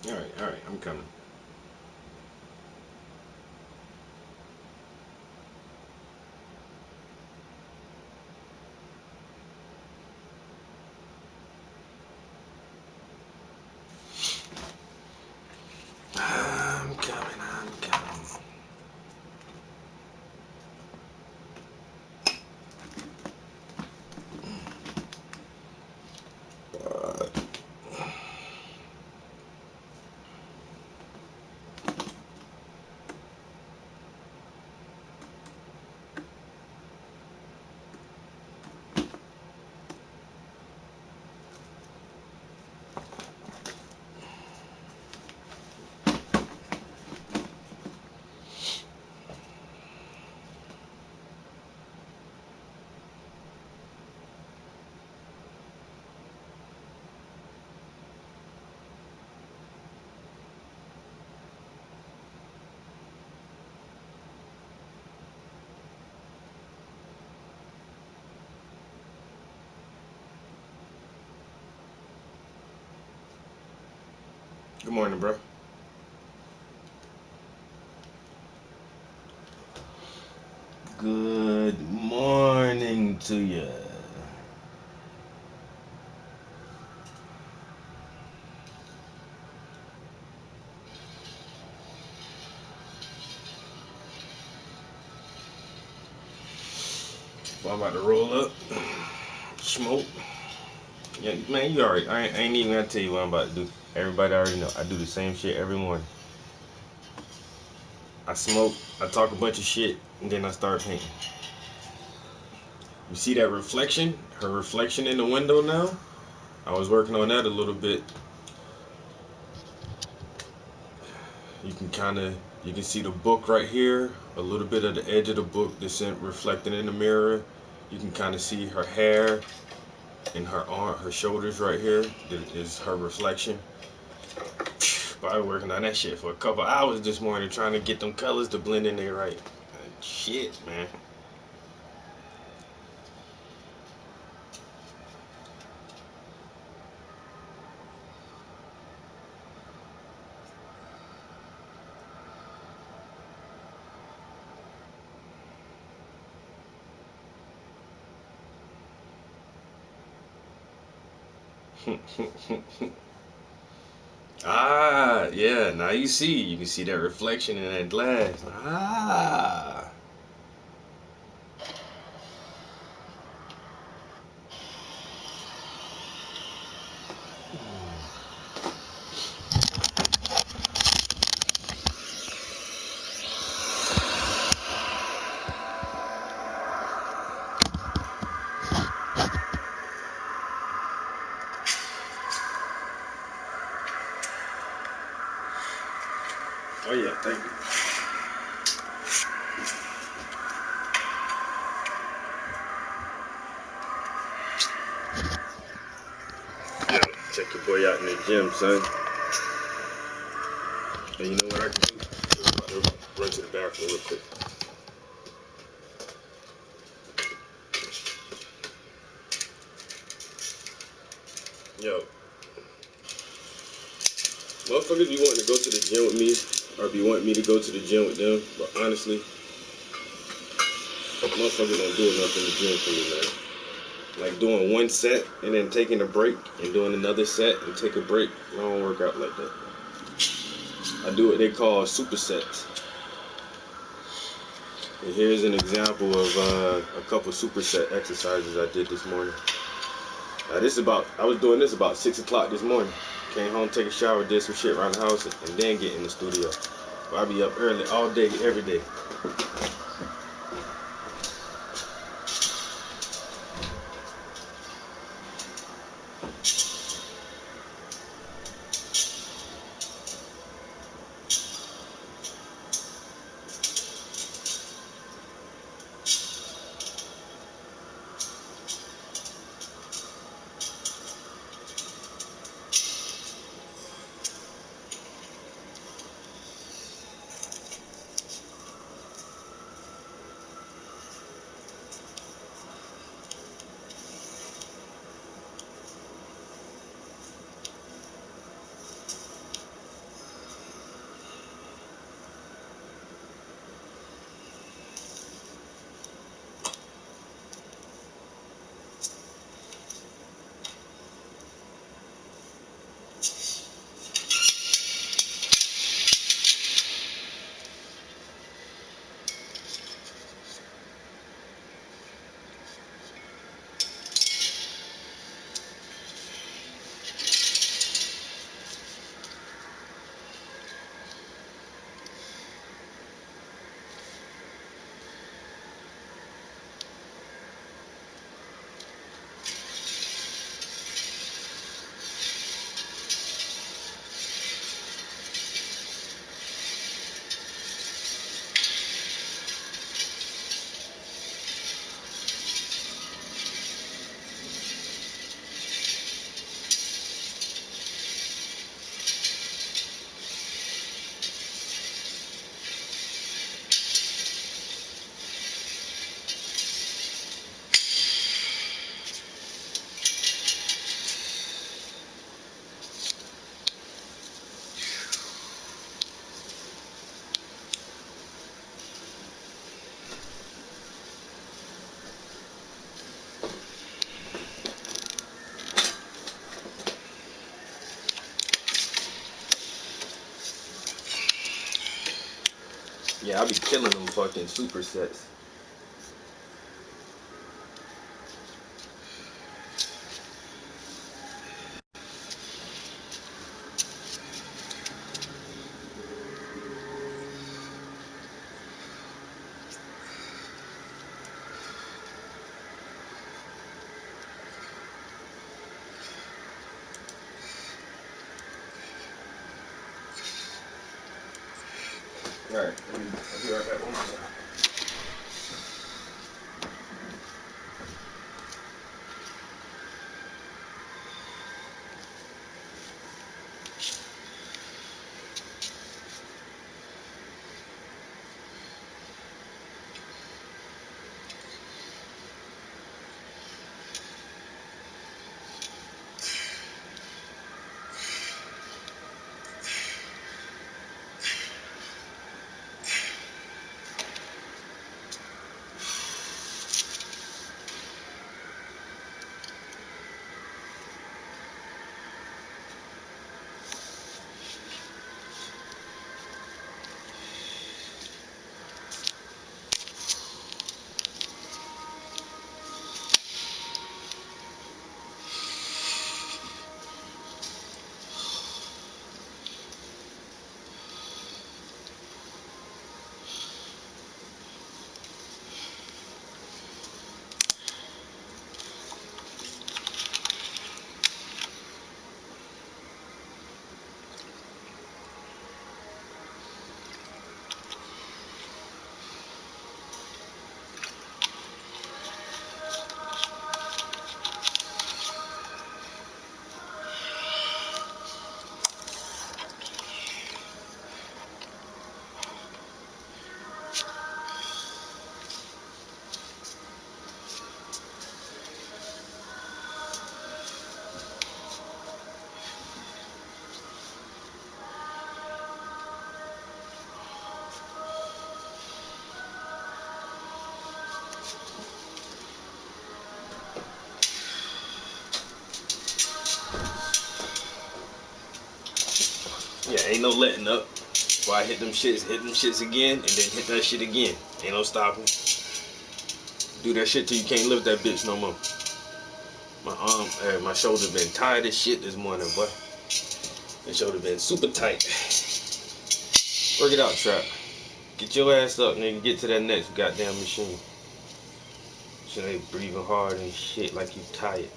All right, I'm coming. I'm coming. I'm coming. Good morning, bro. Good morning to you. Well, I'm about to roll up, smoke. Yeah, man, you already. I ain't even gonna tell you what I'm about to do. Everybody already know. I do the same shit every morning. I smoke, I talk a bunch of shit, and then I start painting. You see that reflection? Her reflection in the window now? I was working on that a little bit. You can kind of, you can see the book right here, a little bit of the edge of the book that's reflected in the mirror. You can kind of see her hair and her arm, her shoulders right here. That is her reflection. But I was working on that shit for a couple hours this morning trying to get them colors to blend in there right. Shit, man. Ah, yeah. Now you see. You can see that reflection in that glass. Ah. Oh yeah, thank you. Yeah, check your boy out in the gym, son. And you know what I can do? I'm about to run to the bathroom real quick. Yo, motherfuckers be wanting to go to the gym with me, or be wanting me to go to the gym with them. But honestly, motherfuckers don't do enough in the gym for me, man. Like doing one set and then taking a break and doing another set and take a break. I don't work out like that. I do what they call supersets. And here's an example of a couple superset exercises I did this morning. I was doing this about 6 o'clock this morning. Came home, take a shower, did some shit around the house, and then get in the studio. I'll be up early all day, every day. Yeah, I be killing them fucking supersets. Alright, I'll be right back on my side. Yeah, ain't no letting up. Before I hit them shits again, and then hit that shit again. Ain't no stopping. Do that shit till you can't lift that bitch no more. My shoulder been tired as shit this morning, boy. The shoulder been super tight. Work it out, Trap. Get your ass up, nigga. Get to that next goddamn machine. So they breathing hard and shit like you tired.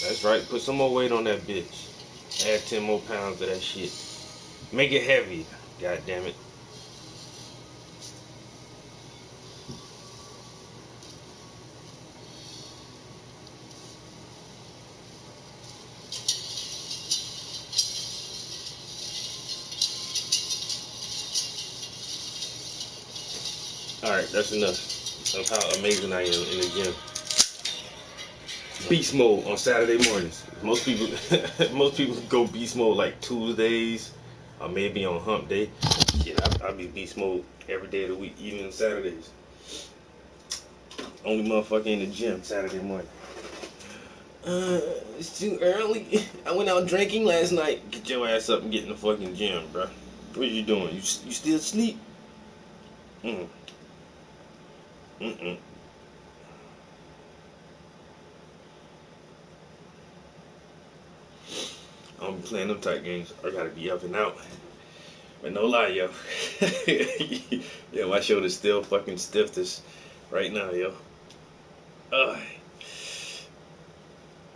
That's right. Put some more weight on that bitch. Add 10 more pounds of that shit. Make it heavy. God damn it. Alright, that's enough of how amazing I am in the gym. Beast mode on Saturday mornings. Most people most people go beast mode like Tuesdays or maybe on hump day. Yeah, I be beast mode every day of the week, even on Saturdays. Only motherfucker in the gym Saturday morning. It's too early. I went out drinking last night. Get your ass up and get in the fucking gym, bro. What you doing? You still sleep? Mm. Mm-mm. I don't be playing them type games. I gotta be up and out. But no lie, yo. Yeah, my shoulder's still fucking stiff this right now, yo. Uh,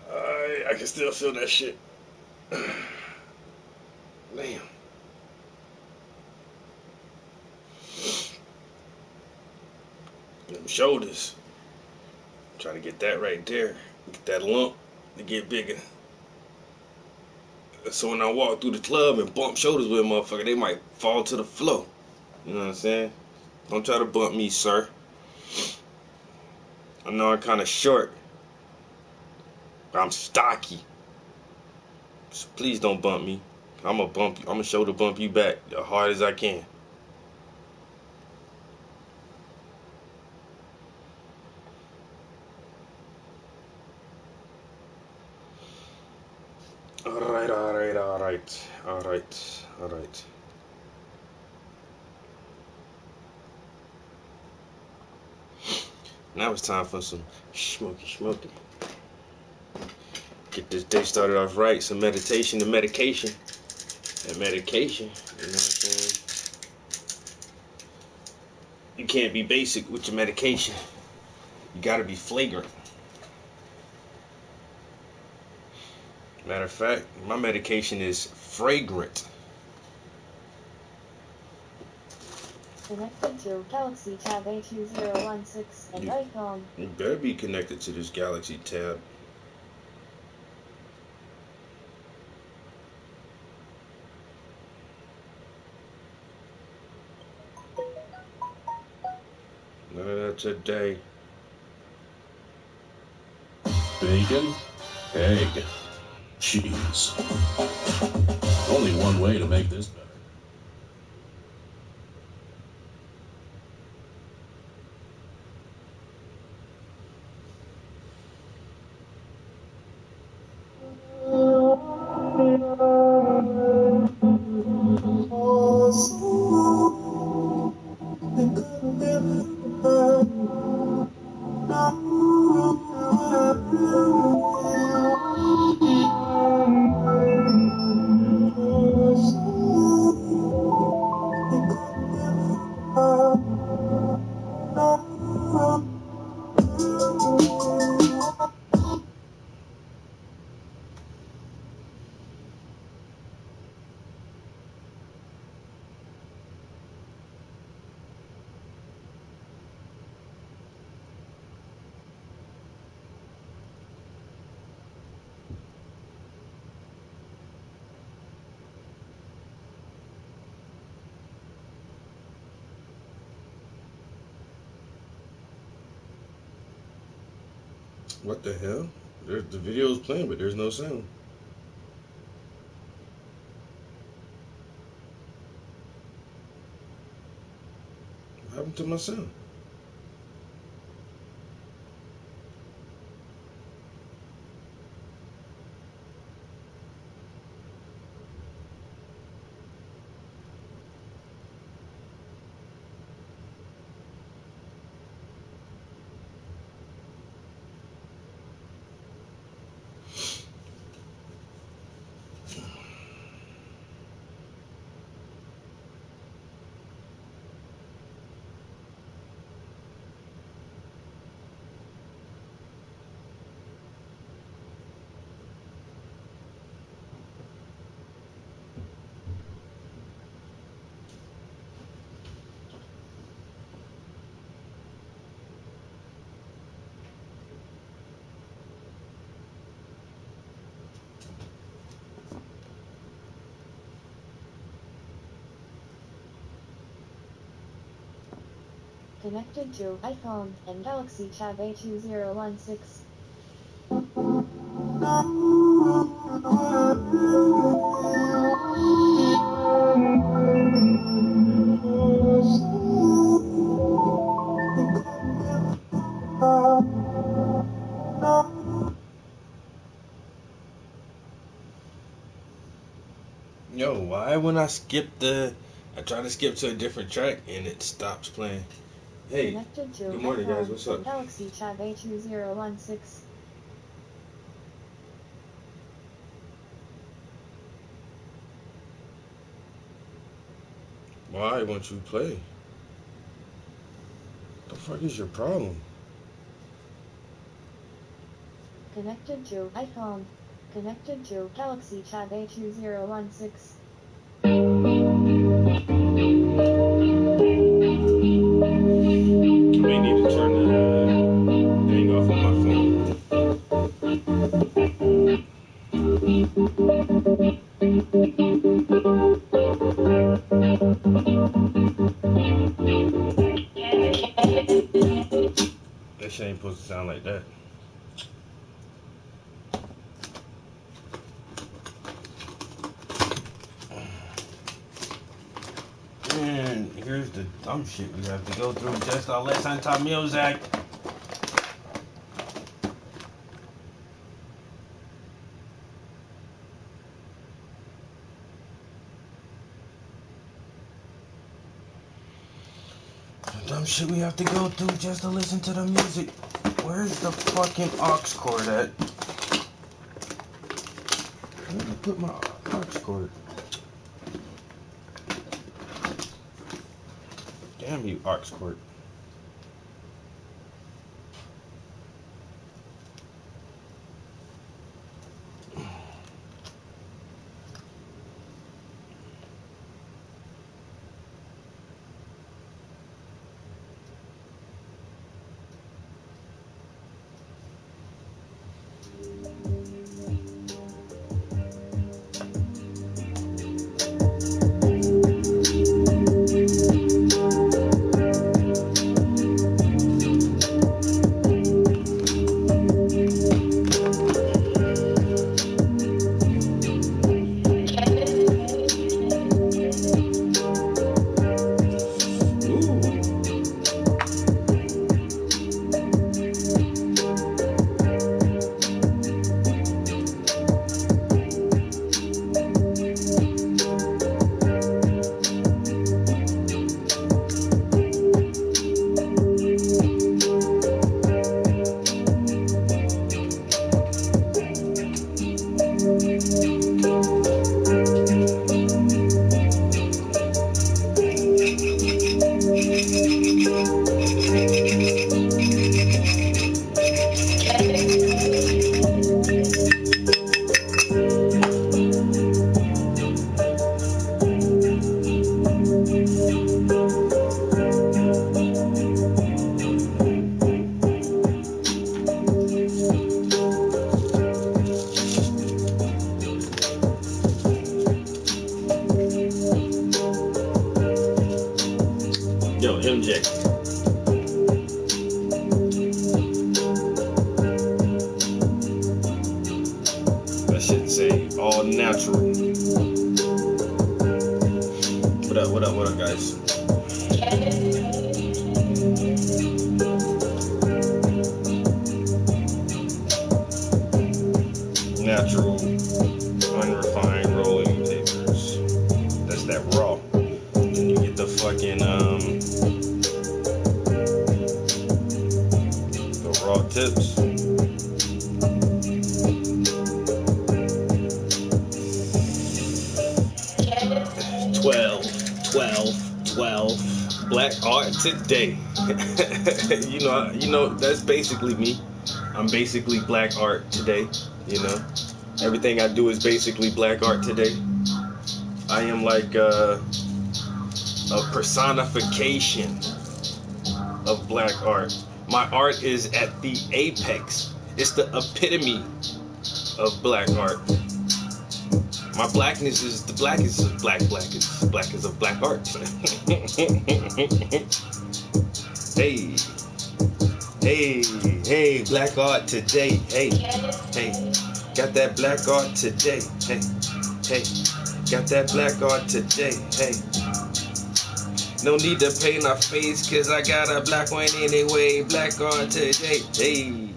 I can still feel that shit. Damn. Them shoulders. Trying to get that right there. Get that lump to get bigger. So when I walk through the club and bump shoulders with a motherfucker, they might fall to the floor. You know what I'm saying? Don't try to bump me, sir. I know I'm kind of short, but I'm stocky. So please don't bump me. I'm gonna bump you. I'm gonna shoulder bump you back as hard as I can. All right, all right, all right, all right, all right. Now it's time for some smoky. Get this day started off right. Some meditation and medication. And medication, you know what I'm saying? You can't be basic with your medication. You gotta be flagrant. Matter of fact, my medication is fragrant. Connected to Galaxy Tab A2016 and iPhone. You better be connected to this Galaxy Tab. None of that today. Bacon, egg, cheese. Only one way to make this better. What the hell? The video is playing, but there's no sound. What happened to my sound? Connected to iPhone and Galaxy Tab A2016. Yo, why when I try to skip to a different track and it stops playing? Hey, Connected to good morning, guys. iPhone What's up? and Galaxy Tab A2016. Why won't you play? The fuck is your problem? Connected to iPhone. Connected to Galaxy Tab A2016. I may need to turn the thing off on my phone. That shit ain't supposed to sound the dumb shit we have to go through just to listen to music. The dumb shit we have to go through just to listen to the music. Where's the fucking aux cord at? Where did I put my aux cord? Damn you, aux cord. Yo, MJ. That shit say all natural. What up, guys? Natural, unrefined rolling papers. That's that raw. Then you get the fucking the raw tips. Twelve. Black art today. you know that's basically me. I'm basically black art today. You know, everything I do is basically black art today. I am like a personification of black art. My art is at the apex. It's the epitome of black art. My blackness is the blackest of black is of black art. Hey, black art today. Hey, got that black art today. Hey, got that black art today. Hey, no need to paint my face, cause I got a black one anyway. Black art today. Hey.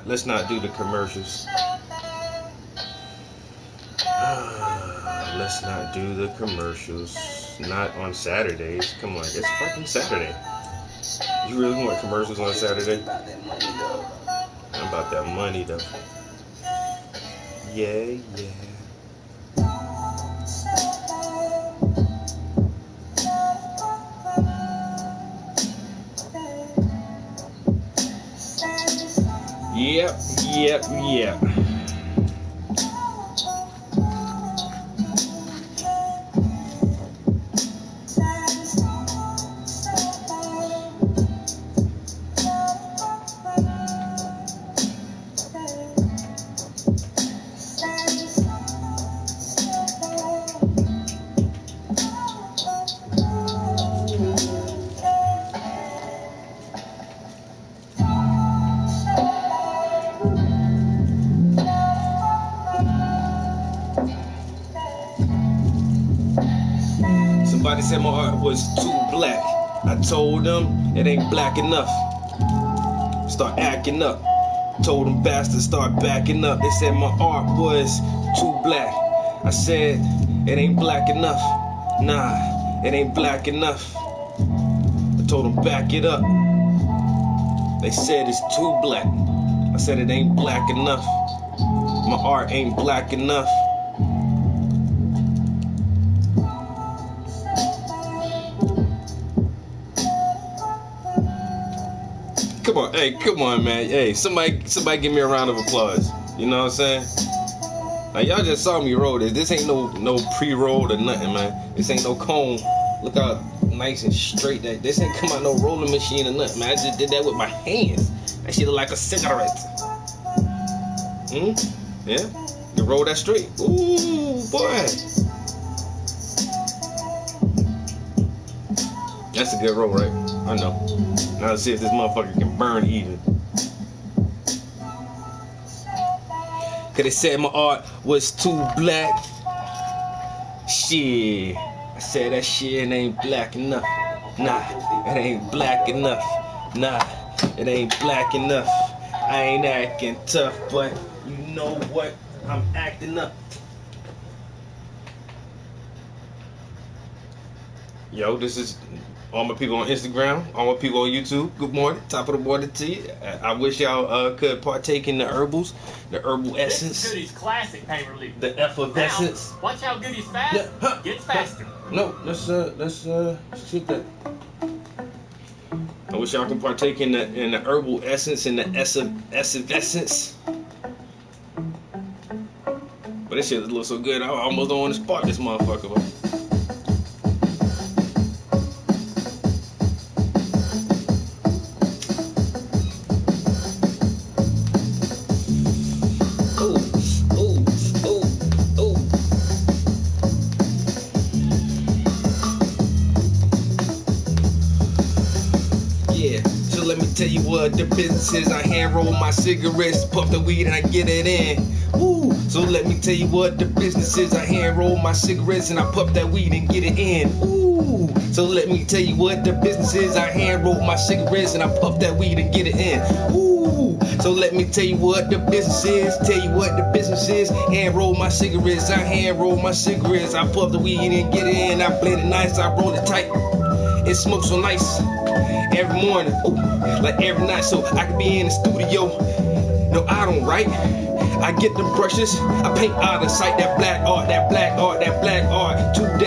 Let's not do the commercials. Let's not do the commercials. Not on Saturdays. Come on, it's fucking Saturday. You really want commercials on Saturday? I'm about that money though. Yeah. Yep. Everybody said my art was too black. I told them it ain't black enough. Start acting up. Told them bastards start backing up. They said my art was too black. I said it ain't black enough. Nah, it ain't black enough. I told them back it up. They said it's too black. I said it ain't black enough. My art ain't black enough. Come on, hey, come on, man. Hey, somebody give me a round of applause. You know what I'm saying? Now y'all just saw me roll this. This ain't no pre-roll or nothing, man. This ain't no cone. Look how nice and straight that. This ain't come out no rolling machine or nothing, man. I just did that with my hands. That shit look like a cigarette. Yeah. You roll that straight. Ooh, boy. That's a good roll, right? I know. Now let's see if this motherfucker can burn even. Cause they said my art was too black. Shit. I said that shit ain't black enough. Nah, it ain't black enough. Nah, it ain't black enough. I ain't acting tough, but you know what? I'm acting up. Yo, this is all my people on Instagram, all my people on YouTube. Good morning, top of the morning to you. I wish y'all could partake in the herbals, the herbal essence. This is Goody's classic pain relief. The effervescence. Now, watch how Goody's fast. Gets faster. No, let's shoot that. I wish y'all could partake in the herbal essence and the effervescence. But this shit looks so good. I almost don't want to spark this motherfucker. Bro. Tell you what the business is. I hand roll my cigarettes, puff the weed and I get it in. Ooh, so let me tell you what the business is. I hand roll my cigarettes and I puff that weed and get it in. Ooh, so let me tell you what the business is. I hand roll my cigarettes and I puff that weed and get it in. Ooh, so let me tell you what the business is. Tell you what the business is. Hand roll my cigarettes. I hand roll my cigarettes. I puff the weed and get it in. I blend it nice. I roll it tight. It smokes so nice. Every morning, ooh, like every night, so I can be in the studio. No, I don't write. I get the brushes, I paint out of sight. That black art, that black art, that black art. 2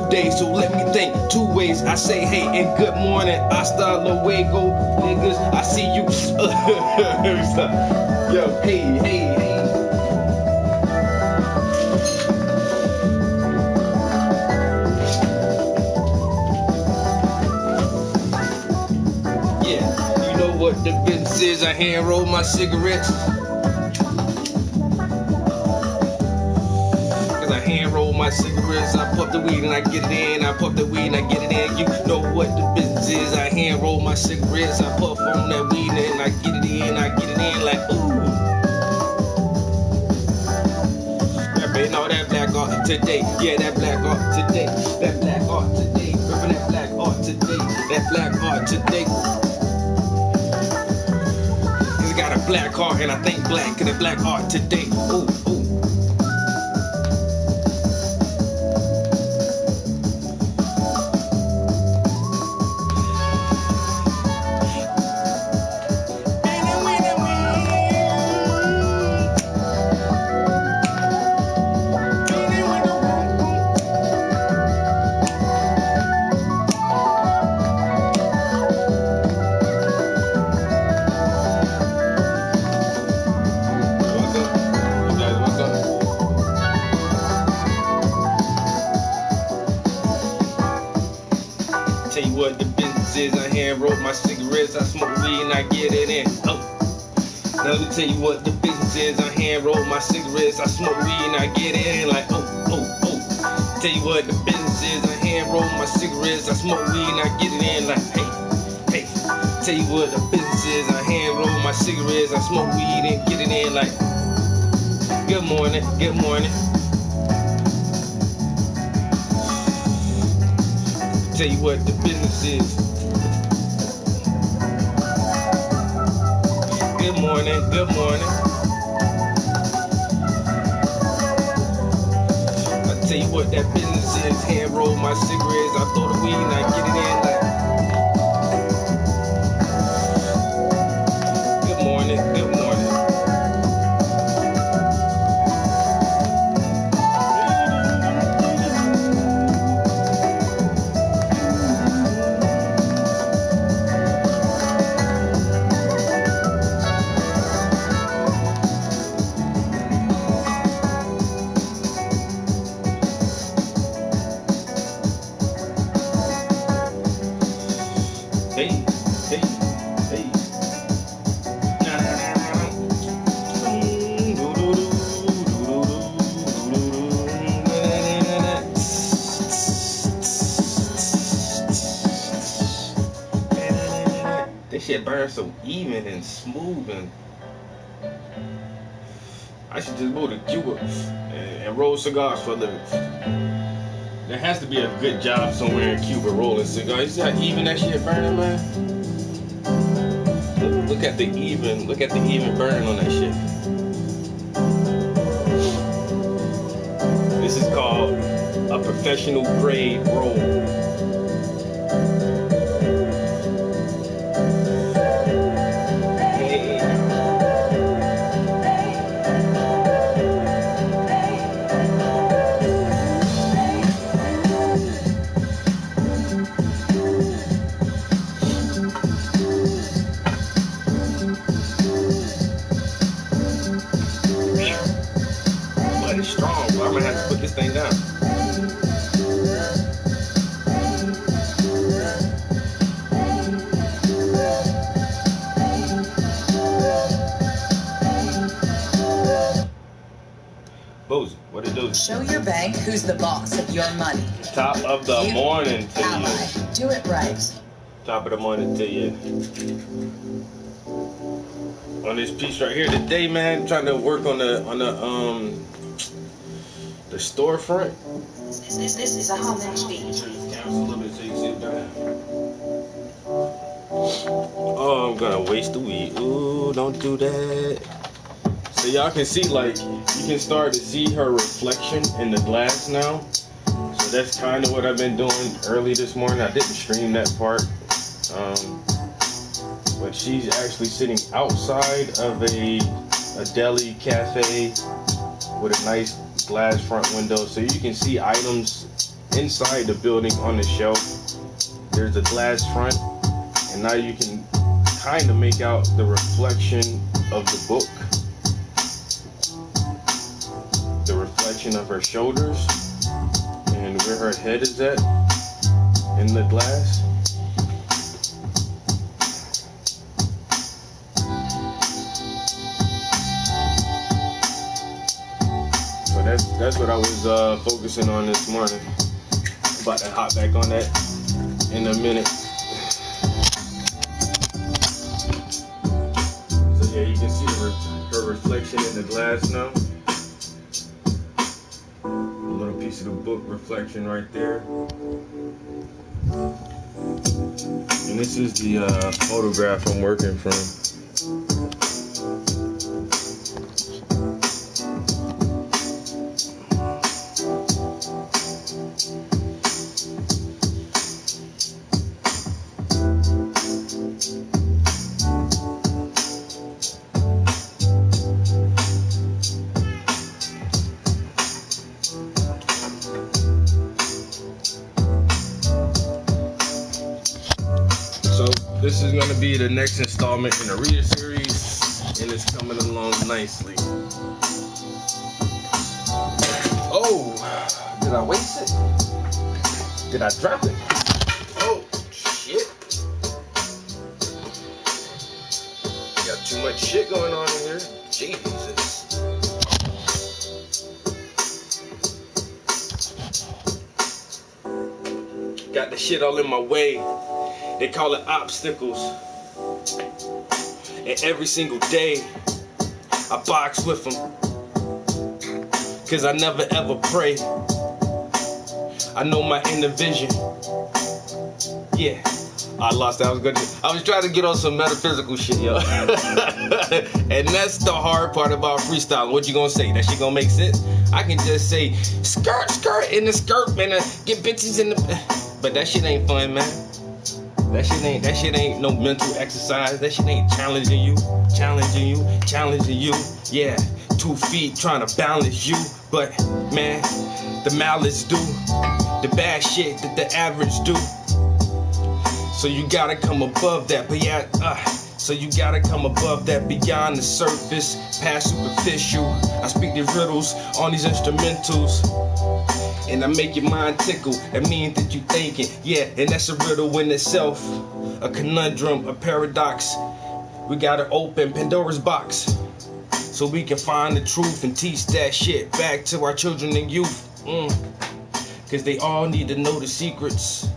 days, so let me think 2 ways. I say hey and good morning. Hasta luego, niggas. I see you. Yo, hey. What the business is, I hand roll my cigarettes. Cause I hand roll my cigarettes, I puff the weed and I get it in. I puff the weed and I get it in. You know what the business is, I hand roll my cigarettes. I puff on that weed and I get it in. I get it in like ooh. Rapping all that black art today. Yeah, that black art today. That black art today. Ripping that black art today. That black art today. Got a black heart and I think black in the black art today. Ooh. Tell you what the business is, I hand roll my cigarettes, I smoke weed and I get it in. Oh. Now let me tell you what the business is, I hand roll my cigarettes, I smoke weed and I get it in like oh. Tell you what the business is, I hand roll my cigarettes, I smoke weed and I get it in like hey. Tell you what the business is, I hand roll my cigarettes, I smoke weed and get it in like good morning. tell you what the business is. Good morning, good morning. I tell you what that business is. Hand roll my cigarettes, I throw the weed and I get it in like. Good morning, good morning. Hey, hey, hey. This shit burns so even and smooth, and I should just move to Cuba and roll cigars for a living. There has to be a good job somewhere in Cuba rolling cigars. You see how even that shit burning, man? Look at the even burn on that shit. This is called a professional grade roll. It's strong, but I'm gonna have to put this thing down. Bozy, what it do? Show your bank who's the boss of your money. Top of the morning to Ally. you. Do it right. Top of the morning to you. On this piece right here today, man, trying to work on the storefront. This is a homage beat. Oh, I'm gonna waste the weed. Ooh, don't do that. So y'all can see, like, you can start to see her reflection in the glass now. So that's kind of what I've been doing early this morning. I didn't stream that part. But she's actually sitting outside of a deli cafe with a nice glass front window, so you can see items inside the building on the shelf. There's a glass front, and now you can kind of make out the reflection of the book, the reflection of her shoulders, and where her head is at in the glass. That's what I was focusing on this morning. About to hop back on that in a minute. So yeah, you can see her reflection in the glass now. A little piece of the book reflection right there. And this is the photograph I'm working from. This is going to be the next installment in the Rita series, and it's coming along nicely. Oh, did I waste it? Did I drop it? Oh, shit. Got too much shit going on in here. Jesus. Got the shit all in my way. They call it obstacles. And every single day, I box with them. Cause I never ever pray. I know my inner vision. Yeah. I lost that. I was trying to get on some metaphysical shit, yo. And that's the hard part about freestyling. What you gonna say? That shit gonna make sense? I can just say skirt, skirt in the skirt, man. Get bitches in the. But that shit ain't fun, man. That shit ain't no mental exercise. That shit ain't challenging you. Yeah, 2 feet trying to balance you. But man, the malice do the bad shit that the average do. So you gotta come above that, but yeah, so you gotta come above that, beyond the surface, past superficial. I speak these riddles on these instrumentals, and I make your mind tickle. That means that you thinking, yeah, and that's a riddle in itself, a conundrum, a paradox. We gotta open Pandora's box, so we can find the truth and teach that shit back to our children and youth. Cause they all need to know the secrets.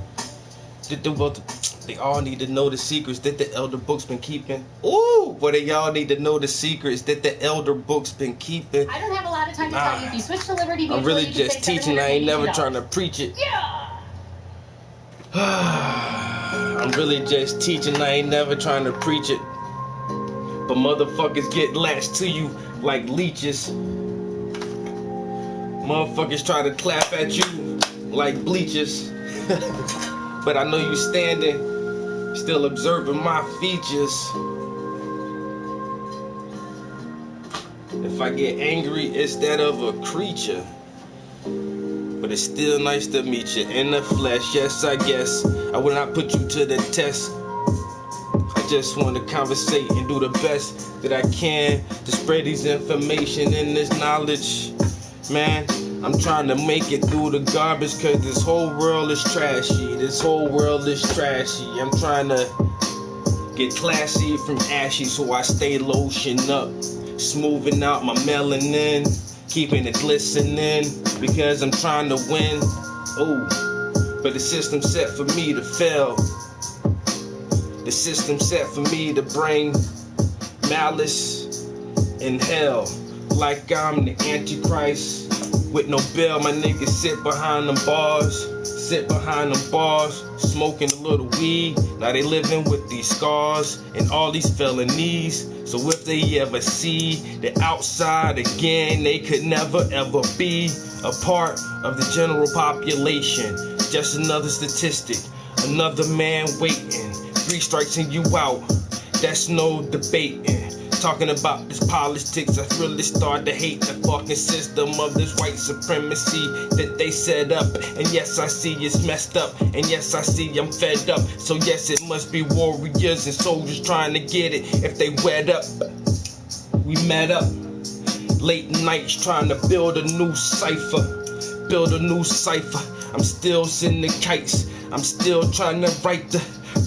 They all need to know the secrets that the elder books been keeping. Ooh, but they all need to know the secrets that the elder books been keeping. I don't have a lot of time to tell you. If you switch to Liberty Mutual, I'm really you can just save teaching. I ain't never $782. trying to preach it. Yeah. I'm really just teaching. I ain't never trying to preach it. But motherfuckers get latched to you like leeches. Motherfuckers try to clap at you like bleachers. But I know you standing, still observing my features. If I get angry, it's that of a creature. But it's still nice to meet you in the flesh. Yes, I guess I will not put you to the test. I just want to conversate and do the best that I can to spread these information and this knowledge. Man, I'm trying to make it through the garbage, cause this whole world is trashy. This whole world is trashy. I'm trying to get classy from ashy, so I stay lotioned up, smoothing out my melanin, keeping it glistening, because I'm trying to win. Oh, but the system set for me to fail. The system set for me to bring malice and hell, like I'm the Antichrist. With no bell, my niggas sit behind them bars, smoking a little weed. Now they living with these scars and all these felonies. So if they ever see the outside again, they could never ever be a part of the general population. Just another statistic, another man waiting. 3 strikes and you out, that's no debating. Talking about this politics, I really start to hate the fucking system of this white supremacy that they set up. And yes, I see it's messed up, and yes, I see I'm fed up. So yes, it must be warriors and soldiers trying to get it. If they wed up, we met up late nights trying to build a new cipher. I'm still sending kites, I'm still trying to write the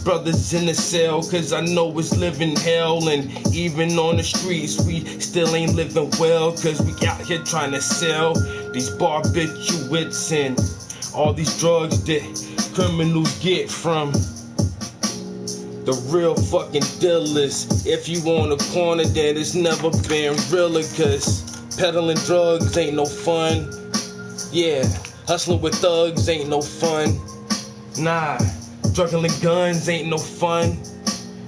brothers in the cell, cause I know it's living hell. And even on the streets we still ain't living well, cause we out here trying to sell these barbiturates and all these drugs that criminals get from the real fucking dealers. If you on the corner, then it's never been realer, cause peddling drugs ain't no fun. Yeah, hustling with thugs ain't no fun. Nah, juggling guns ain't no fun.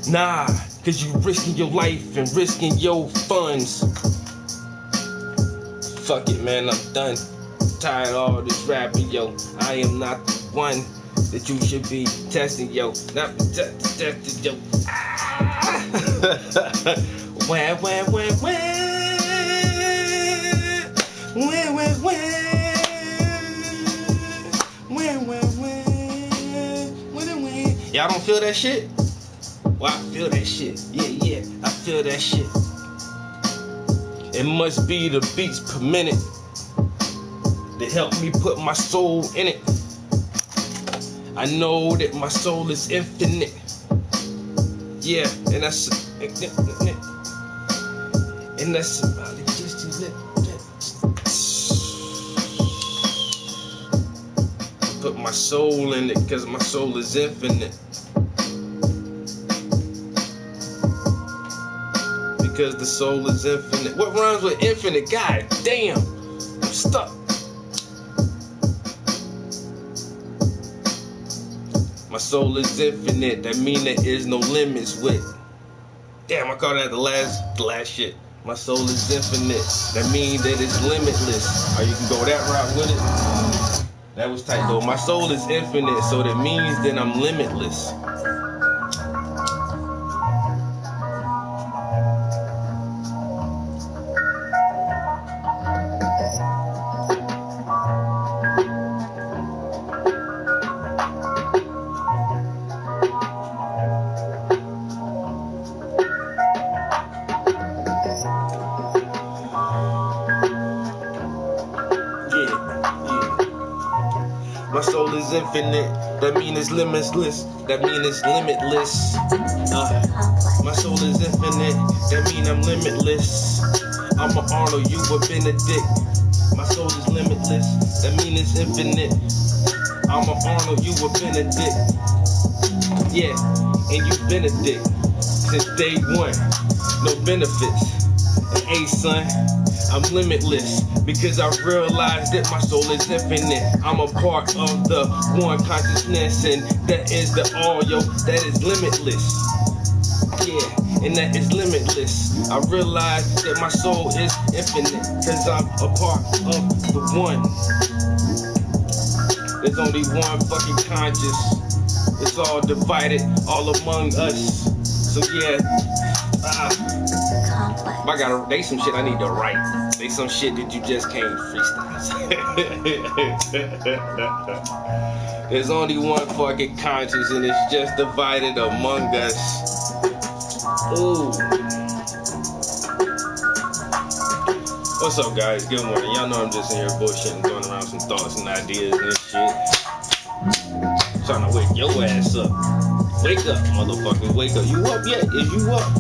Nah, cause you risking your life and risking your funds. Fuck it, man, I'm done. Tired of all this rapping, yo. I am not the one that you should be testing, yo. Not testing, yo. Ah! When. Y'all don't feel that shit? Well, I feel that shit. Yeah, I feel that shit. It must be the beats per minute that help me put my soul in it. I know that my soul is infinite. Yeah, and that's somebody just to let put my soul in it, cause my soul is infinite. Because the soul is infinite. What rhymes with infinite? God damn, I'm stuck. My soul is infinite, that mean there is no limits with. Damn, I called that the last shit. My soul is infinite, that mean that it's limitless. Or you can go that route with it. That was tight though. My soul is infinite, so that means that I'm limitless. My soul is infinite, that mean it's limitless, that mean it's limitless. My soul is infinite, that mean I'm limitless. I'm a Arnold, you a Benedict. My soul is limitless, that mean it's infinite. I'm a Arnold, you a Benedict. Yeah, and you Benedict since day one, no benefits. And hey son, I'm limitless because I realized that my soul is infinite. I'm a part of the one consciousness, and that is the all, yo, that is limitless. Yeah, and that is limitless. I realized that my soul is infinite because I'm a part of the one. There's only one fucking conscious. It's all divided all among us. So yeah, I gotta, they some shit I need to write. They some shit that you just can't freestyle. There's only one fucking conscience, and it's just divided among us. Ooh. What's up, guys? Good morning. Y'all know I'm just in here bullshitting, going around some thoughts and ideas and shit. Trying to wake your ass up. Wake up, motherfuckers. Wake up. You up yet? Is you up?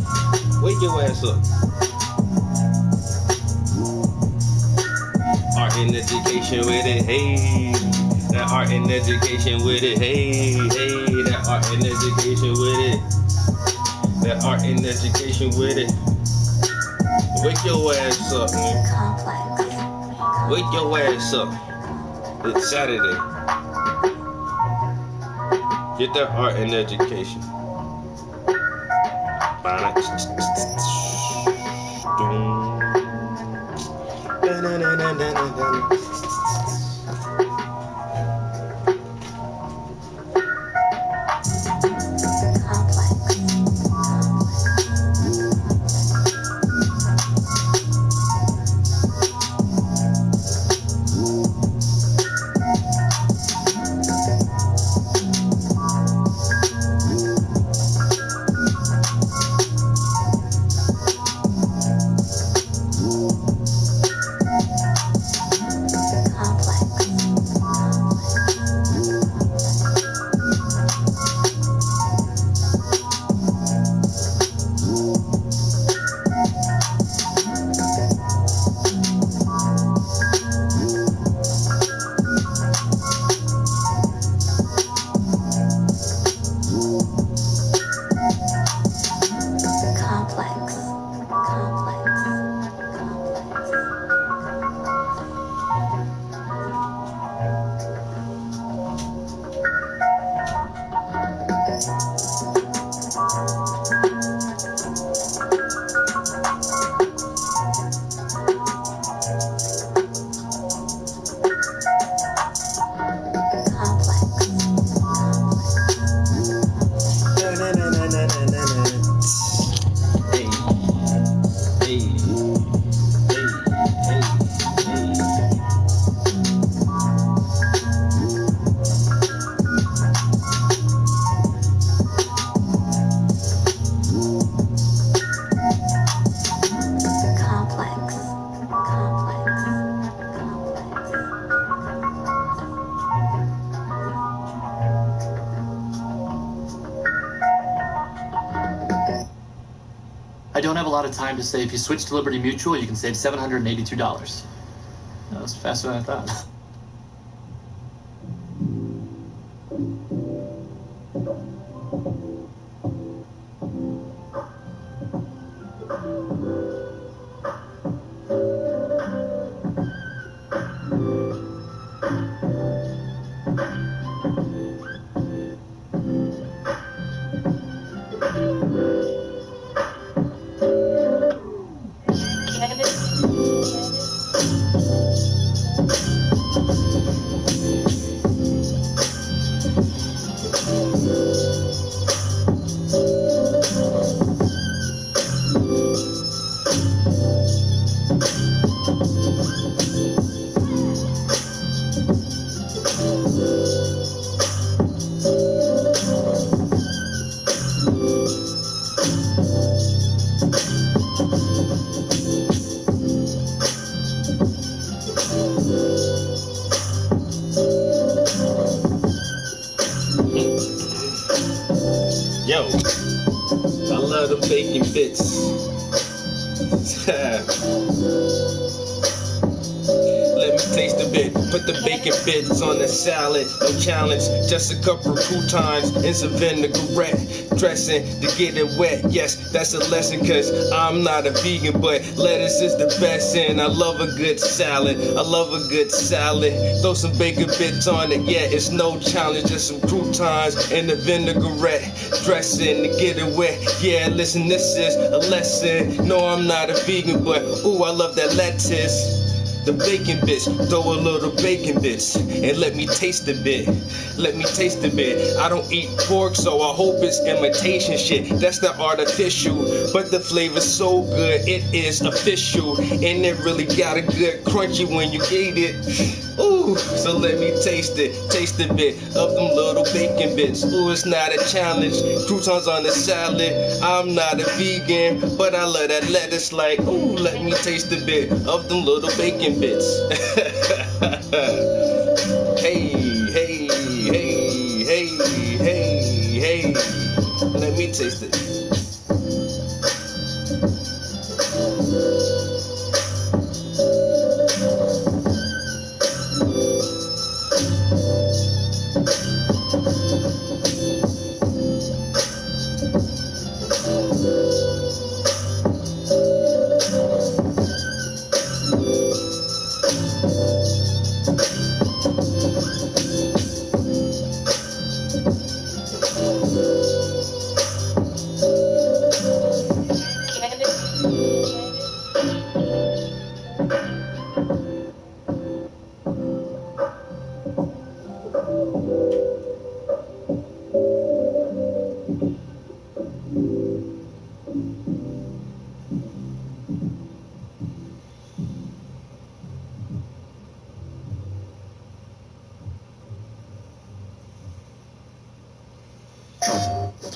Wake your ass up. Art and education with it, hey. That art and education with it, hey, hey. That art and education with it. That art and education with it. Wake your ass up, man. Wake your ass up. It's Saturday. Get that art and education. I don't have a lot of time to say if you switch to Liberty Mutual, you can save $782. That was faster than I thought. Yo, I love the bacon bits. Let me taste a bit. Put the bacon bits on the salad. No challenge, just a couple of croutons and some vinaigrette dressing to get it wet. Yes, that's a lesson, cause I'm not a vegan, but lettuce is the best, and I love a good salad. I love a good salad. Throw some bacon bits on it. Yeah, it's no challenge, just some croutons and the vinaigrette dressing to get it wet. Yeah, listen, this is a lesson. No, I'm not a vegan, but ooh, I love that lettuce. The bacon bits, throw a little bacon bits, and let me taste a bit. Let me taste a bit. I don't eat pork, so I hope it's imitation shit. That's the artificial, but the flavor's so good, it is official, and it really got a good crunchy when you eat it. Ooh, so let me taste it. Taste a bit of them little bacon bits. Ooh, it's not a challenge. Croutons on the salad. I'm not a vegan, but I love that lettuce. Like, ooh, let me taste a bit of them little bacon bits. Hey, hey, hey, hey, hey, hey. Let me taste it.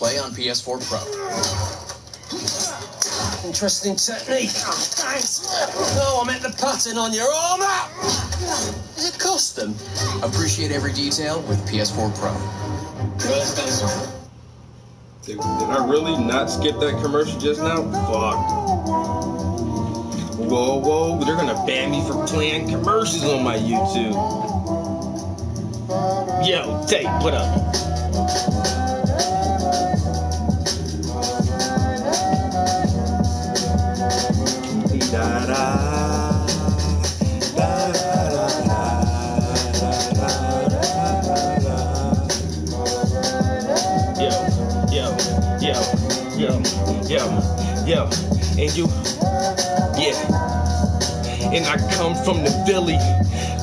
Play on PS4 Pro. Interesting technique. Oh, thanks. No, I meant the pattern on your arm. Is it custom? Appreciate every detail with PS4 Pro. Did I really not skip that commercial just now? Fuck. Whoa, whoa, they're gonna ban me for playing commercials on my YouTube. Yo, Tate, what up? Yo, and you, yeah, and I come from the Philly,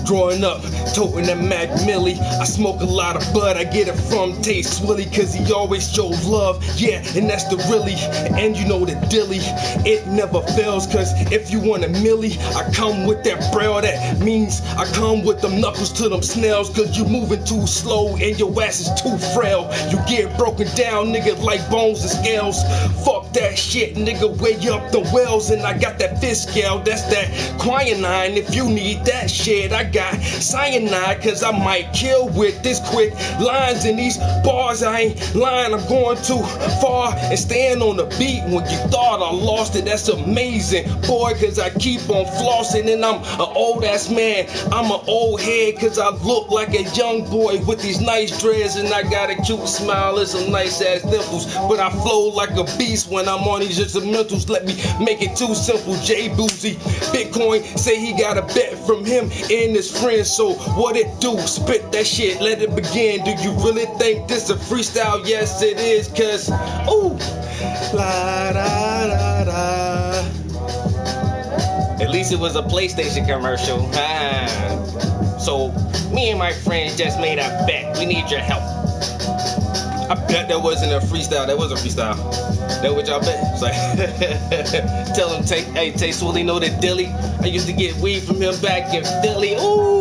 growing up, toting that Mac Millie. I smoke a lot of bud, I get it from Taste Willie, cause he always shows love, yeah, and that's the really, and you know the dilly, it never fails, cause if you want a millie, I come with that braille, that means I come with them knuckles to them snails, cause you moving too slow and your ass is too frail, you get broken down, nigga, like bones and scales, fuck that shit, nigga, way up the wells, and I got that fist scale, that's that quinine, if you need that shit, I got cyanide, cause I might kill with this quick lines in these bars. I ain't lying, I'm going too far and staying on the beat when you thought I lost it. That's amazing, boy, cause I keep on flossing, and I'm an old ass man. I'm an old head cause I look like a young boy with these nice dreads, and I got a cute smile and some nice ass dimples, but I flow like a beast when I'm on these instrumentals. Let me make it too simple. Jay Boozy, Bitcoin say he got a bet from him and his friends, so what it do? Spit that shit, let it begin. Do you really think this a freestyle? Yes it is, cause ooh, la da da da. At least it was a PlayStation commercial. So me and my friends just made a bet. We need your help. I bet that wasn't a freestyle. That was a freestyle. That what y'all bet? It's like, tell him, hey, Taste Willie know that Dilly. I used to get weed from him back in Philly. Ooh,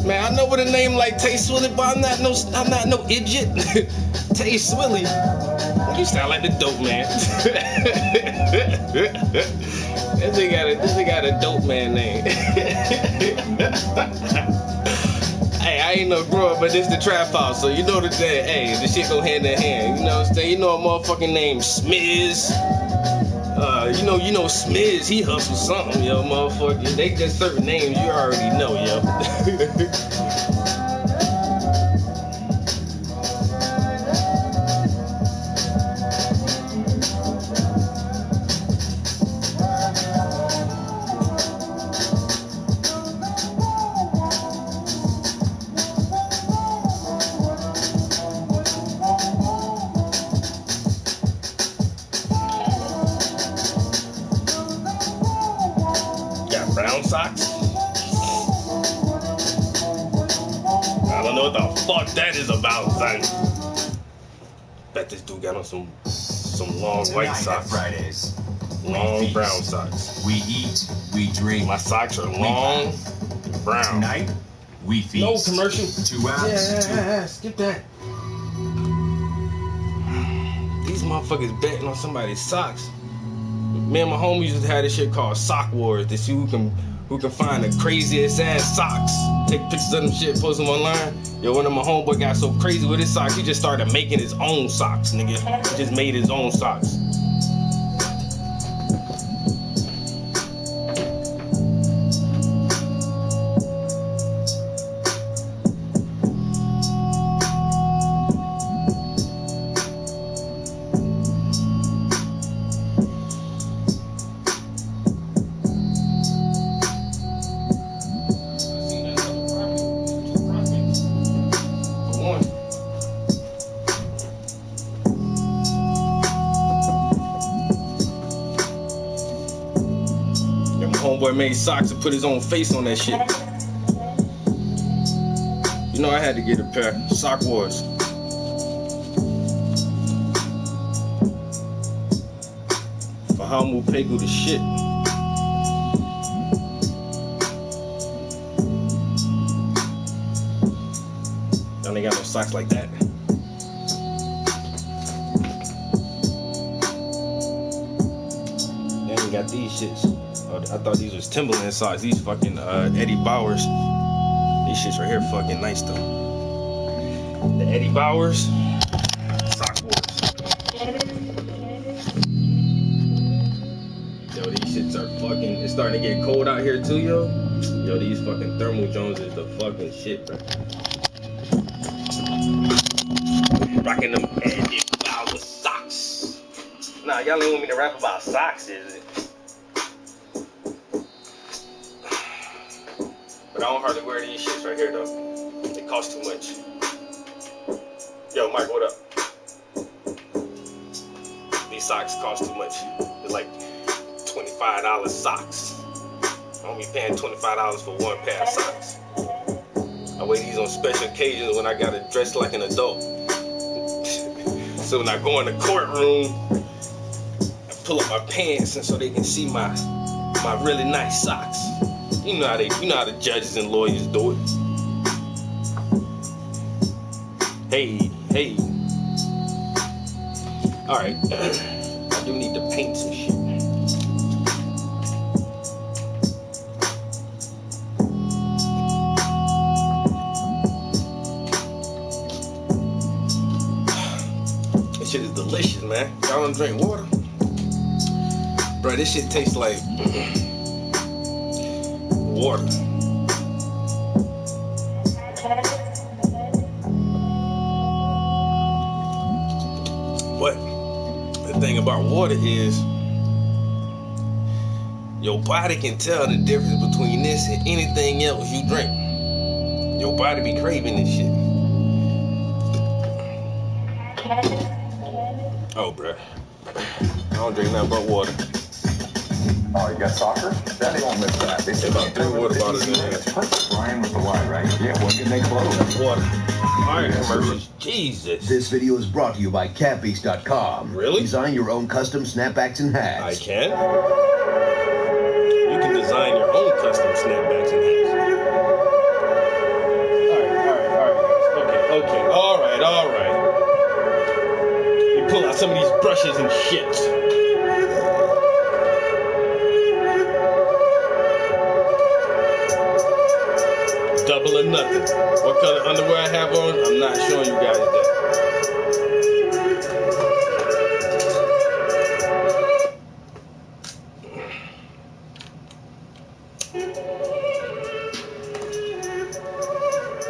Man, I know what a name like Taste Willie, but I'm not no idiot. Taste Willie. You sound like the dope man. This nigga got a dope man name. Hey, I ain't no grower, but this the trap house, so you know the day. Hey, the shit go hand in hand. You know what I'm saying? You know a motherfucking name Smiz. You know Smiz. He hustle something, yo, motherfucker. They just certain names you already know, yo. Brown socks? I don't know what the fuck that is about, son. Bet this dude got on some long white socks. Fridays. Long brown socks. We eat, we drink. My socks are long and brown. Tonight, we feast. No commercial. 2 hours. Yeah, skip that. These motherfuckers betting on somebody's socks. Me and my homies used to have this shit called Sock Wars to see who can find the craziest ass socks. Take pictures of them shit, post them online. Yo, one of my homeboy got so crazy with his socks, he just started making his own socks, nigga. He just made his own socks. Homeboy made socks and put his own face on that shit. You know I had to get a pair. Sock Wars. Fahamu Pegu the shit. Y'all ain't got no socks like that. They ain't got these shits. I thought these was Timberland socks. These fucking Eddie Bowers. These shits right here fucking nice though. The Eddie Bowers Sock Wars. Yo, these shits are fucking. It's starting to get cold out here too, yo. Yo, these fucking Thermal Jones is the fucking shit, bro. Rocking them Eddie Bowers socks. Nah, y'all ain't want me to rap about socks, is it? But I don't hardly wear these shits right here though. They cost too much. Yo, Mike, what up? These socks cost too much. They're like $25 socks. I don't be paying $25 for one pair of socks. I wear these on special occasions when I gotta dress like an adult. So when I go in the courtroom, I pull up my pants and so they can see my really nice socks. You know how the judges and lawyers do it. Hey. All right, I do need to paint some shit. This shit is delicious, man. Y'all wanna drink water? Bro, this shit tastes like water. But the thing about water is your body can tell the difference between this and anything else you drink. Your body be craving this shit. Oh, bruh. I don't drink nothing but water. Oh, you got soccer? That they won't miss that. They said about 3 water bottles in there. Brian with the Y, right? Yeah, when can they close? Water. Alright, commercials. Jesus. This video is brought to you by Catbeast.com. Really? Design your own custom snapbacks and hats. I can? You can design your own custom snapbacks and hats. Alright. Alright. You pull out some of these brushes and shit. double or nothing. What color underwear I have on, I'm not showing you guys that.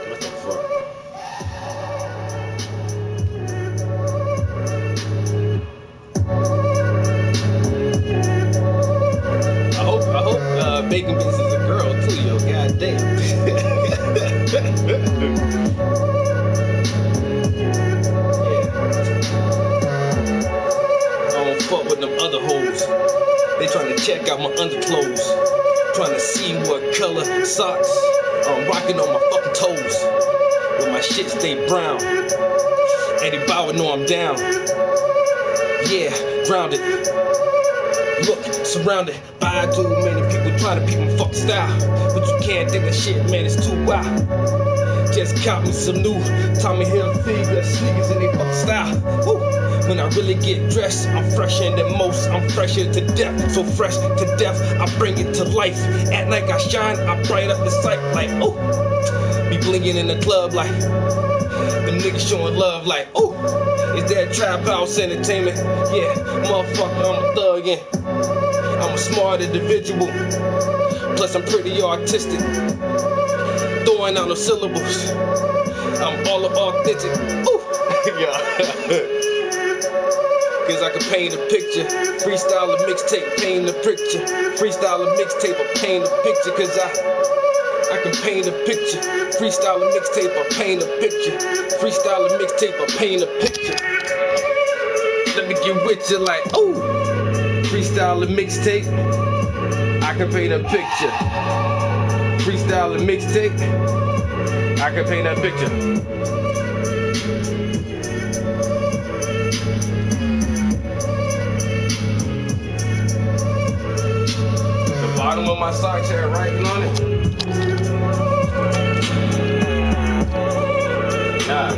What the fuck? I hope Bacon Bits is a girl too, yo. Goddamn. I don't fuck with them other hoes. They trying to check out my underclothes. Trying to see what color socks I'm rocking on my fucking toes. But my shit stay brown. Eddie Bauer know I'm down. Yeah, grounded. Look, surrounded by too many people trying to peep my fucking style. But you can't think that shit, man, it's too wild. Just caught me some new Tommy Hilfiger sneakers in they fucking style. Woo. When I really get dressed, I'm fresher than most. I'm fresher to death, so fresh to death, I bring it to life. At night I shine, I bright up the sight like, ooh. Be blinging in the club like, them niggas showing love like, ooh. Is that Trap House Entertainment? Yeah, motherfucker, I'm a thug and I'm a smart individual. Plus I'm pretty artistic. Throwing out no syllables. I'm all authentic. Ooh. Yeah. Cause I can paint a picture. Freestyle a mixtape, paint a picture. Freestyle a mixtape, I paint a picture. Cause I can paint a picture. Freestyle a mixtape, I paint a picture. Freestyle a mixtape, I paint a picture. Let me get with you like, ooh. Freestyle a mixtape, I can paint a picture. Freestyle a mixtape, I can paint a picture. The bottom of my socks had writing on it. Nah.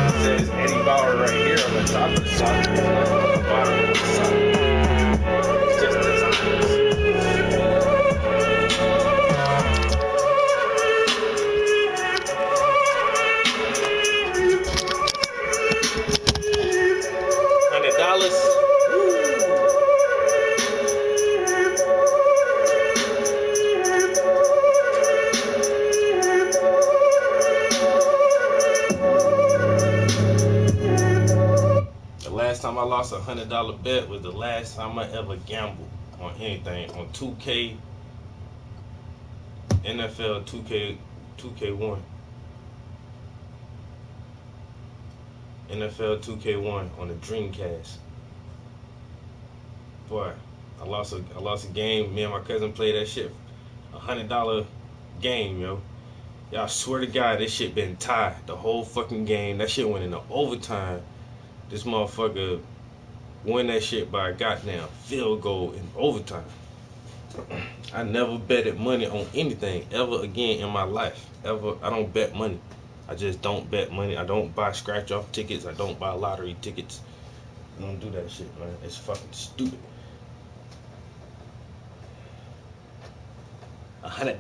It says Eddie Bauer right here on the top of the sock. On the bottom of the sock. It's just designs. $100. The last time I lost $100 bet was the last time I ever gambled on anything, on 2K, NFL 2K1. NFL 2K1 on the Dreamcast. Boy, I lost a game. Me and my cousin played that shit. $100 game, yo. Y'all, I swear to God, this shit been tied the whole fucking game. That shit went into overtime. This motherfucker won that shit by a goddamn field goal in overtime. I never betted money on anything ever again in my life. Ever. I don't bet money. I just don't bet money. I don't buy scratch-off tickets. I don't buy lottery tickets. I don't do that shit, man. It's fucking stupid. $100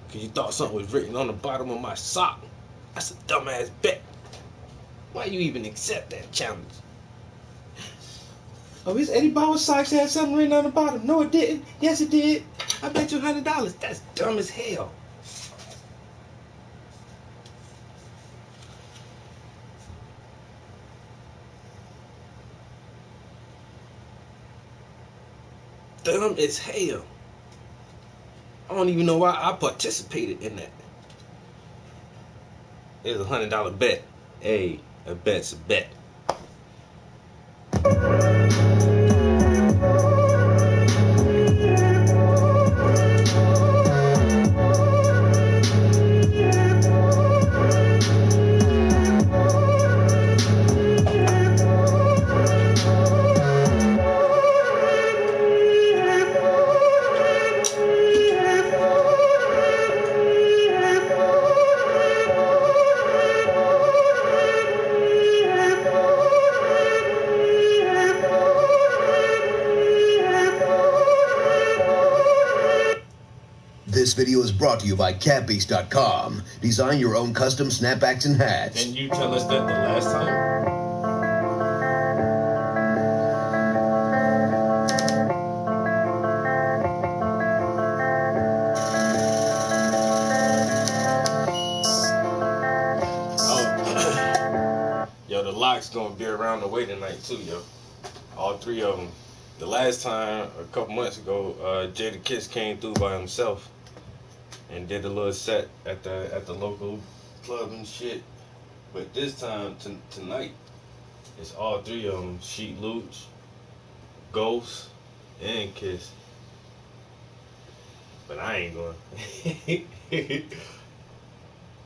because you thought something was written on the bottom of my sock. That's a dumbass bet. Why you even accept that challenge? Oh, his Eddie Bauer socks had something written on the bottom. No, it didn't. Yes, it did. I bet you $100. That's dumb as hell. Dumb as hell. I don't even know why I participated in that. It was a $100 bet. Hey, a bet's a bet. This video is brought to you by CatBeast.com. Design your own custom snapbacks and hats. Didn't you tell us that the last time? Yo, the Locks gonna be around the way tonight too, yo. All three of them. The last time, a couple months ago, Jada Kiss came through by himself and did a little set at the local club and shit. But this time, tonight, it's all three of them: Sheet Luch, Ghost, and Kiss. But I ain't going.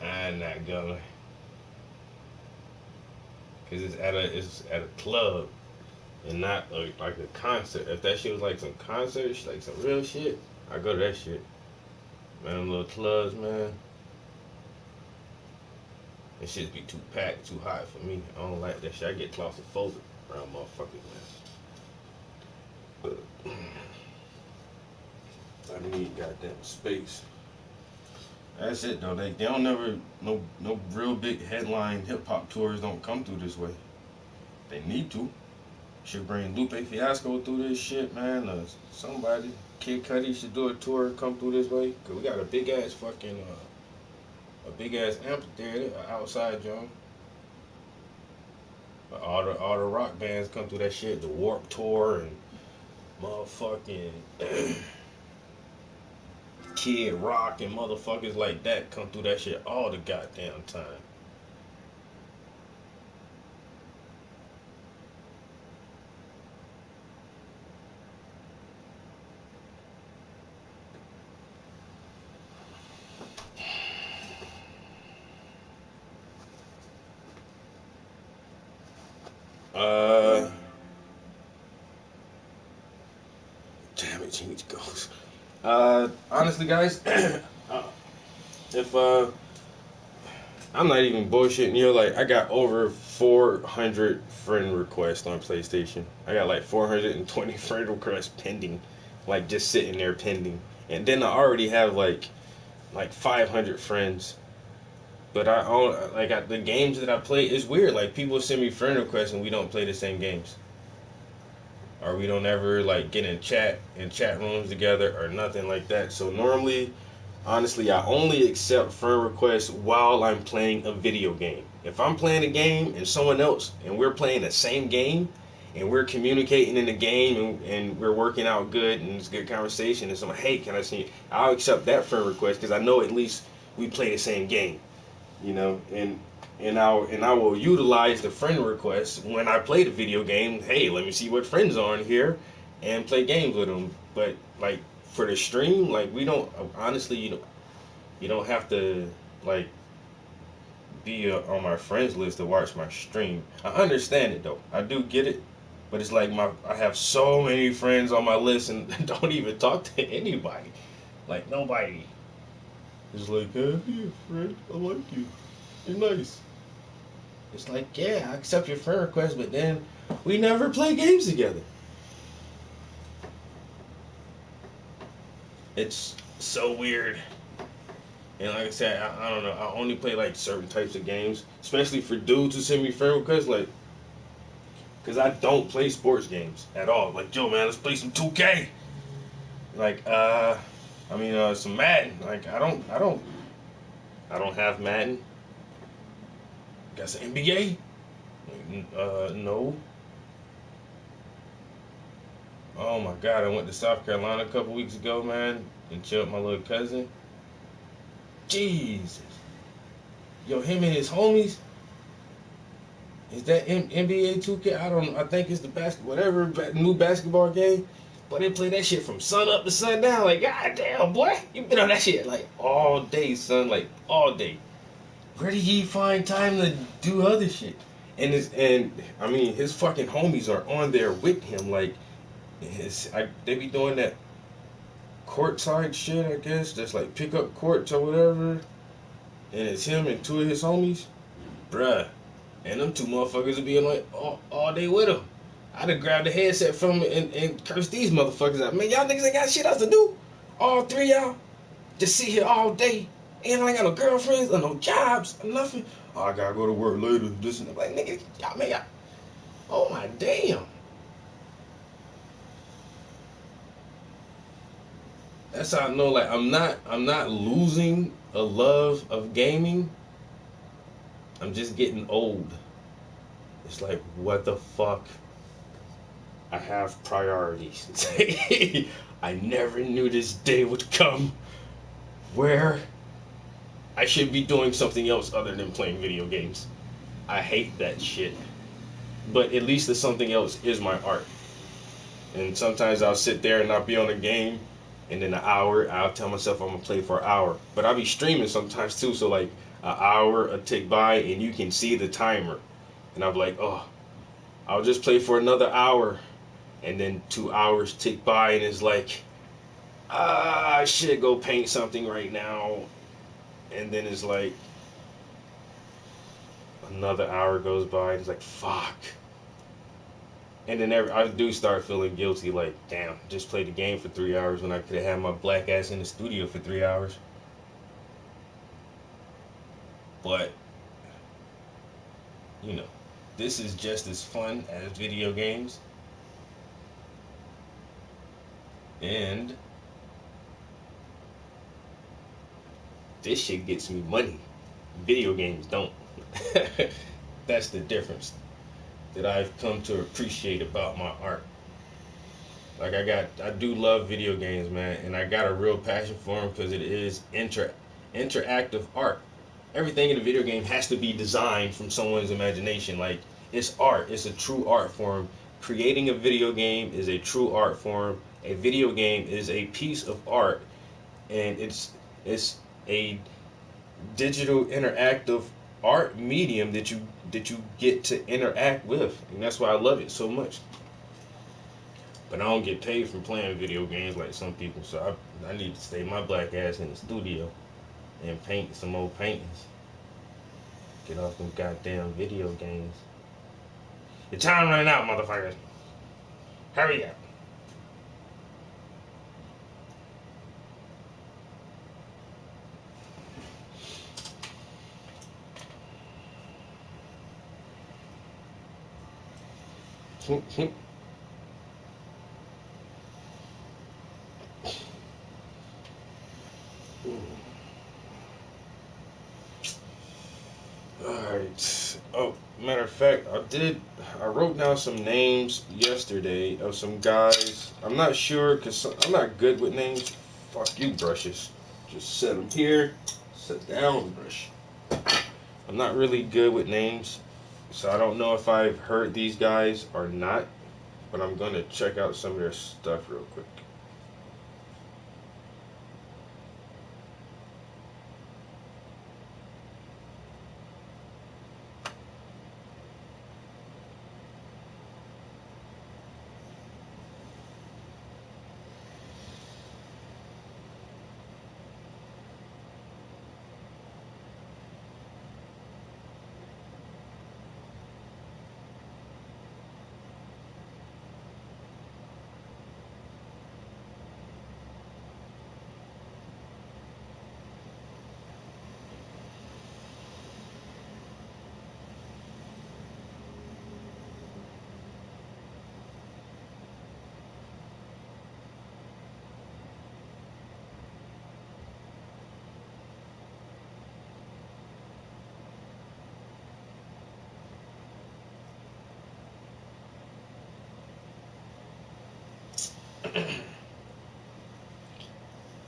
I'm not going. Cause it's at a club and not like a concert. If that shit was like some concert, like some real shit, I go to that shit. Man, them little clubs, man. That shit be too packed, too hot for me. I don't like that shit. I get claustrophobic around motherfuckers, man. But I need goddamn space. That's it though. They don't never no real big headline hip hop tours don't come through this way. They need to. Should bring Lupe Fiasco through this shit, man. Somebody, Kid Cudi should do a tour come through this way. Cause we got a big ass fucking amphitheater outside, John. All the rock bands come through that shit. The Warped Tour and motherfucking Kid Rock and motherfuckers like that come through that shit all the goddamn time. Damn it, change goes. Honestly, guys, if I'm not even bullshitting you, like I got over 400 friend requests on PlayStation. I got like 420 friend requests pending, like just sitting there pending. And then I already have like 500 friends. But the games that I play is weird. Like people send me friend requests and we don't play the same games. Or we don't ever like get in chat rooms together or nothing like that. So normally, honestly, I only accept friend requests while I'm playing a video game. If I'm playing a game and someone else and we're playing the same game and we're communicating in the game and we're working out good and it's a good conversation and someone, hey, can I see you? I'll accept that friend request because I know at least we play the same game, you know, and I will utilize the friend requests when I play the video game. Hey, let me see what friends are in here and play games with them. But like for the stream, like we don't, honestly, you don't have to like be on my friends list to watch my stream. I understand it though. I do get it. But it's like I have so many friends on my list and don't even talk to anybody. Like nobody. It's like, hey, be a friend. I like you. You're nice. It's like, yeah, I accept your friend request, but then we never play games together. It's so weird. And like I said, I don't know. I only play like certain types of games, especially for dudes who send me friend requests, like, because I don't play sports games at all. Like, yo, man, let's play some 2K. Like, some Madden. Like, I don't have Madden. Got some NBA? No. Oh my God, I went to South Carolina a couple weeks ago, man, and chilled with my little cousin. Jesus. Yo, him and his homies. Is that NBA 2K? I don't know. I think it's the new basketball game. But they play that shit from sun up to sundown. Like, God damn, boy. You been on that shit like all day, son. Like, all day. Where did he find time to do other shit? And his fucking homies are on there with him. Like, they be doing that courtside shit, I guess. That's like pick up courts or whatever. And it's him and two of his homies. Bruh. And them two motherfuckers would be like all day with him. I'd have grabbed the headset from him and cursed these motherfuckers out. Man, y'all niggas ain't got shit else to do. All three y'all. Just sit here all day, and I ain't got no girlfriends or no jobs or nothing. Oh, I gotta go to work later. This and that. Like, nigga, y'all, man, y'all. Oh my damn. That's how I know, like, I'm not losing a love of gaming. I'm just getting old. It's like, what the fuck? I have priorities. I never knew this day would come where I should be doing something else other than playing video games. I hate that shit. But at least the something else is my art. And sometimes I'll sit there and I'll be on a game, and in an hour I'll tell myself I'm gonna play for an hour. But I'll be streaming sometimes too, so like an hour will tick by and you can see the timer. And I'm like, oh, I'll just play for another hour. And then 2 hours tick by and it's like, I should go paint something right now. And then it's like another hour goes by and it's like, fuck. And then I do start feeling guilty, like, damn, just played the game for 3 hours when I could have had my black ass in the studio for 3 hours. But, you know, this is just as fun as video games. And this shit gets me money. Video games don't. That's the difference that I've come to appreciate about my art. Like, I do love video games, man, and I got a real passion for them because it is interactive art. Everything in a video game has to be designed from someone's imagination. Like, it's art. It's a true art form. Creating a video game is a true art form. A video game is a piece of art, and it's a digital interactive art medium that you get to interact with, and that's why I love it so much. But I don't get paid from playing video games like some people, so I need to stay my black ass in the studio and paint some old paintings. Get off them goddamn video games. Your time running out, motherfuckers. Hurry up. Alright. Oh, matter of fact, I wrote down some names yesterday of some guys. I'm not sure because I'm not good with names. Fuck you, brushes. Just set them here, sit down, brush. I'm not really good with names, so I don't know if I've heard these guys or not, but I'm going to check out some of their stuff real quick.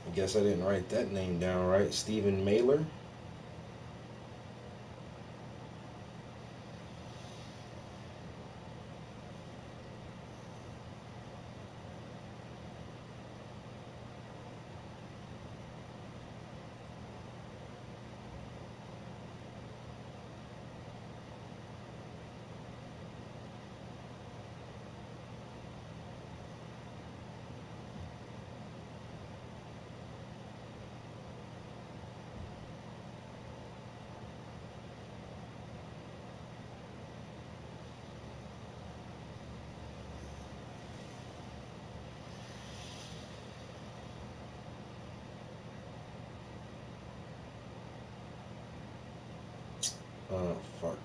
I guess I didn't write that name down right. Stephen Mailer. Oh, fuck.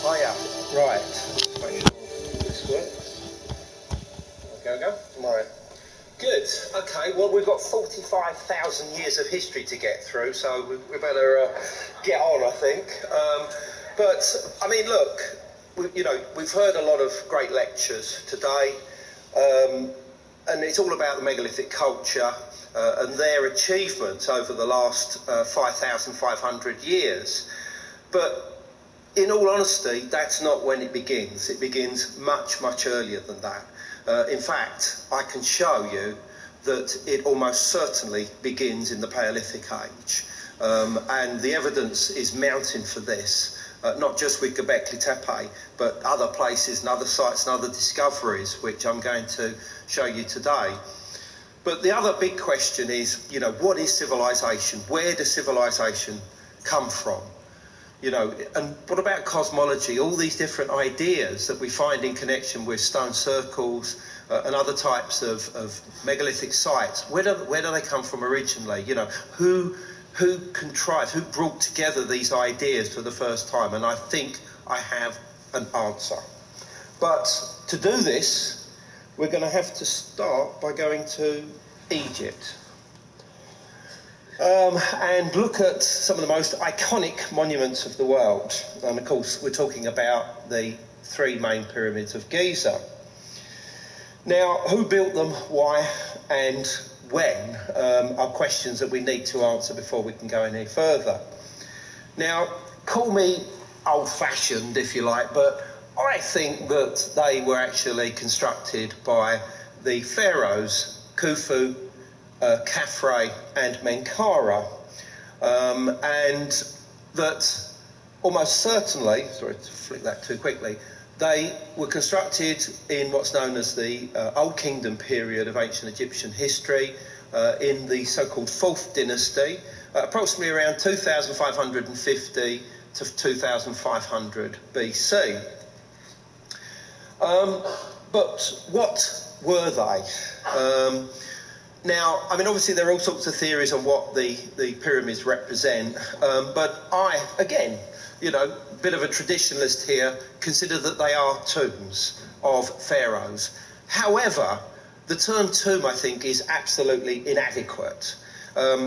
Oh yeah, right. Let's make sure this works. Go. Right. Good. Okay, well, we've got 45,000 years of history to get through, so we better get on, I think. But, I mean, look, we've heard a lot of great lectures today, and it's all about the megalithic culture and their achievements over the last 5,500 years. But in all honesty, that's not when it begins. It begins much, much earlier than that. In fact, I can show you that it almost certainly begins in the Paleolithic age. And the evidence is mounting for this, not just with Göbekli Tepe, but other places and other sites and other discoveries, which I'm going to show you today. But the other big question is, what is civilization? Where does civilization come from? And what about cosmology? All these different ideas that we find in connection with stone circles and other types of megalithic sites. Where do they come from originally? Who contrived, who brought together these ideas for the first time? And I think I have an answer. But to do this, we're going to have to start by going to Egypt. And look at some of the most iconic monuments of the world. And of course, we're talking about the three main pyramids of Giza. Now, who built them, why, and when are questions that we need to answer before we can go any further. Now, call me old-fashioned, if you like, but I think that they were actually constructed by the pharaohs Khufu, Khafre and Menkaure, and that almost certainly, sorry to flick that too quickly, they were constructed in what's known as the Old Kingdom period of ancient Egyptian history, in the so-called 4th dynasty, approximately around 2550 to 2500 BC. But what were they? Now, I mean, obviously there are all sorts of theories on what the pyramids represent, but I, again, bit of a traditionalist here, consider that they are tombs of pharaohs. However, the term tomb, I think, is absolutely inadequate,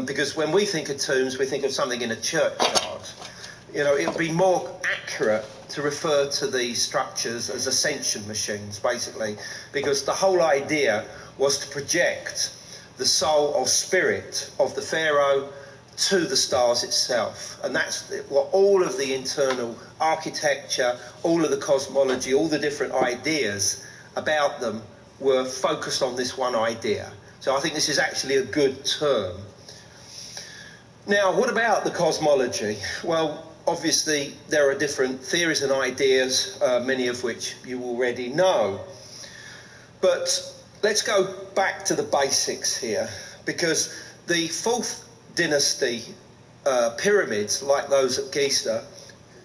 because when we think of tombs, we think of something in a churchyard. It would be more accurate to refer to these structures as ascension machines, basically, because the whole idea was to project the soul or spirit of the pharaoh to the stars itself. And that's what all of the internal architecture, all of the cosmology, all the different ideas about them were focused on this one idea. So I think this is actually a good term. Now, what about the cosmology? Well, obviously there are different theories and ideas, many of which you already know. But let's go back to the basics here, because the 4th dynasty pyramids, like those at Giza,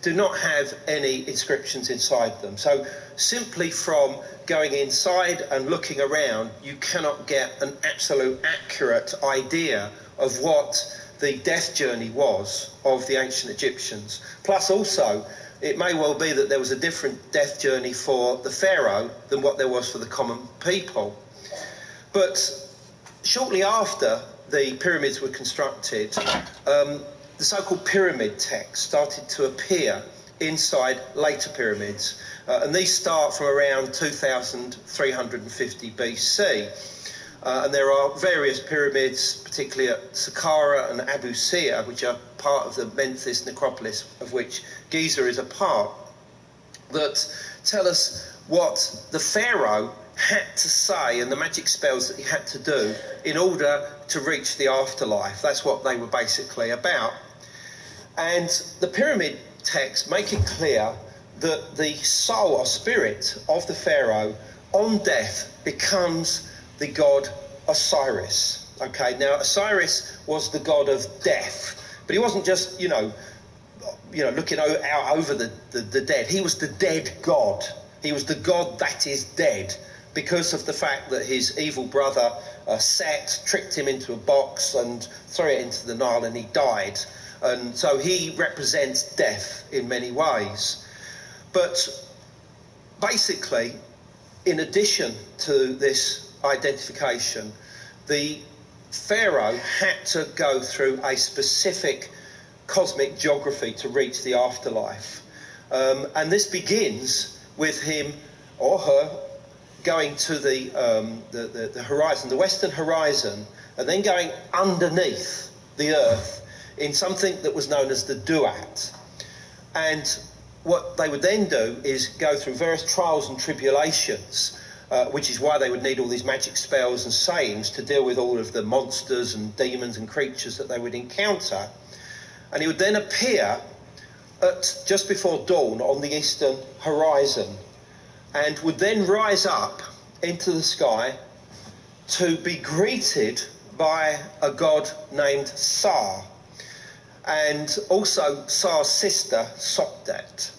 do not have any inscriptions inside them. So simply from going inside and looking around, you cannot get an absolute accurate idea of what the death journey was of the ancient Egyptians. Plus also, it may well be that there was a different death journey for the pharaoh than what there was for the common people. But shortly after the pyramids were constructed, the so-called pyramid text started to appear inside later pyramids, and these start from around 2350 BC. And there are various pyramids, particularly at Saqqara and Abu Sir, which are part of the Memphis necropolis, of which Giza is a part, that tell us what the pharaoh had to say and the magic spells that he had to do in order to reach the afterlife. That's what they were basically about. And the pyramid texts make it clear that the soul or spirit of the pharaoh on death becomes the god Osiris. Okay, now Osiris was the god of death, but he wasn't just, looking out over the dead. He was the dead god. He was the god that is dead, because of the fact that his evil brother Set tricked him into a box and threw it into the Nile, and he died. And so he represents death in many ways. But basically, in addition to this identification, the pharaoh had to go through a specific cosmic geography to reach the afterlife. And this begins with him or her going to the horizon, the western horizon, and then going underneath the earth in something that was known as the Duat. And what they would then do is go through various trials and tribulations, which is why they would need all these magic spells and sayings to deal with all of the monsters and demons and creatures that they would encounter. And he would then appear at just before dawn on the eastern horizon, and would then rise up into the sky to be greeted by a god named Sa, and also Sa's sister, Sopdet.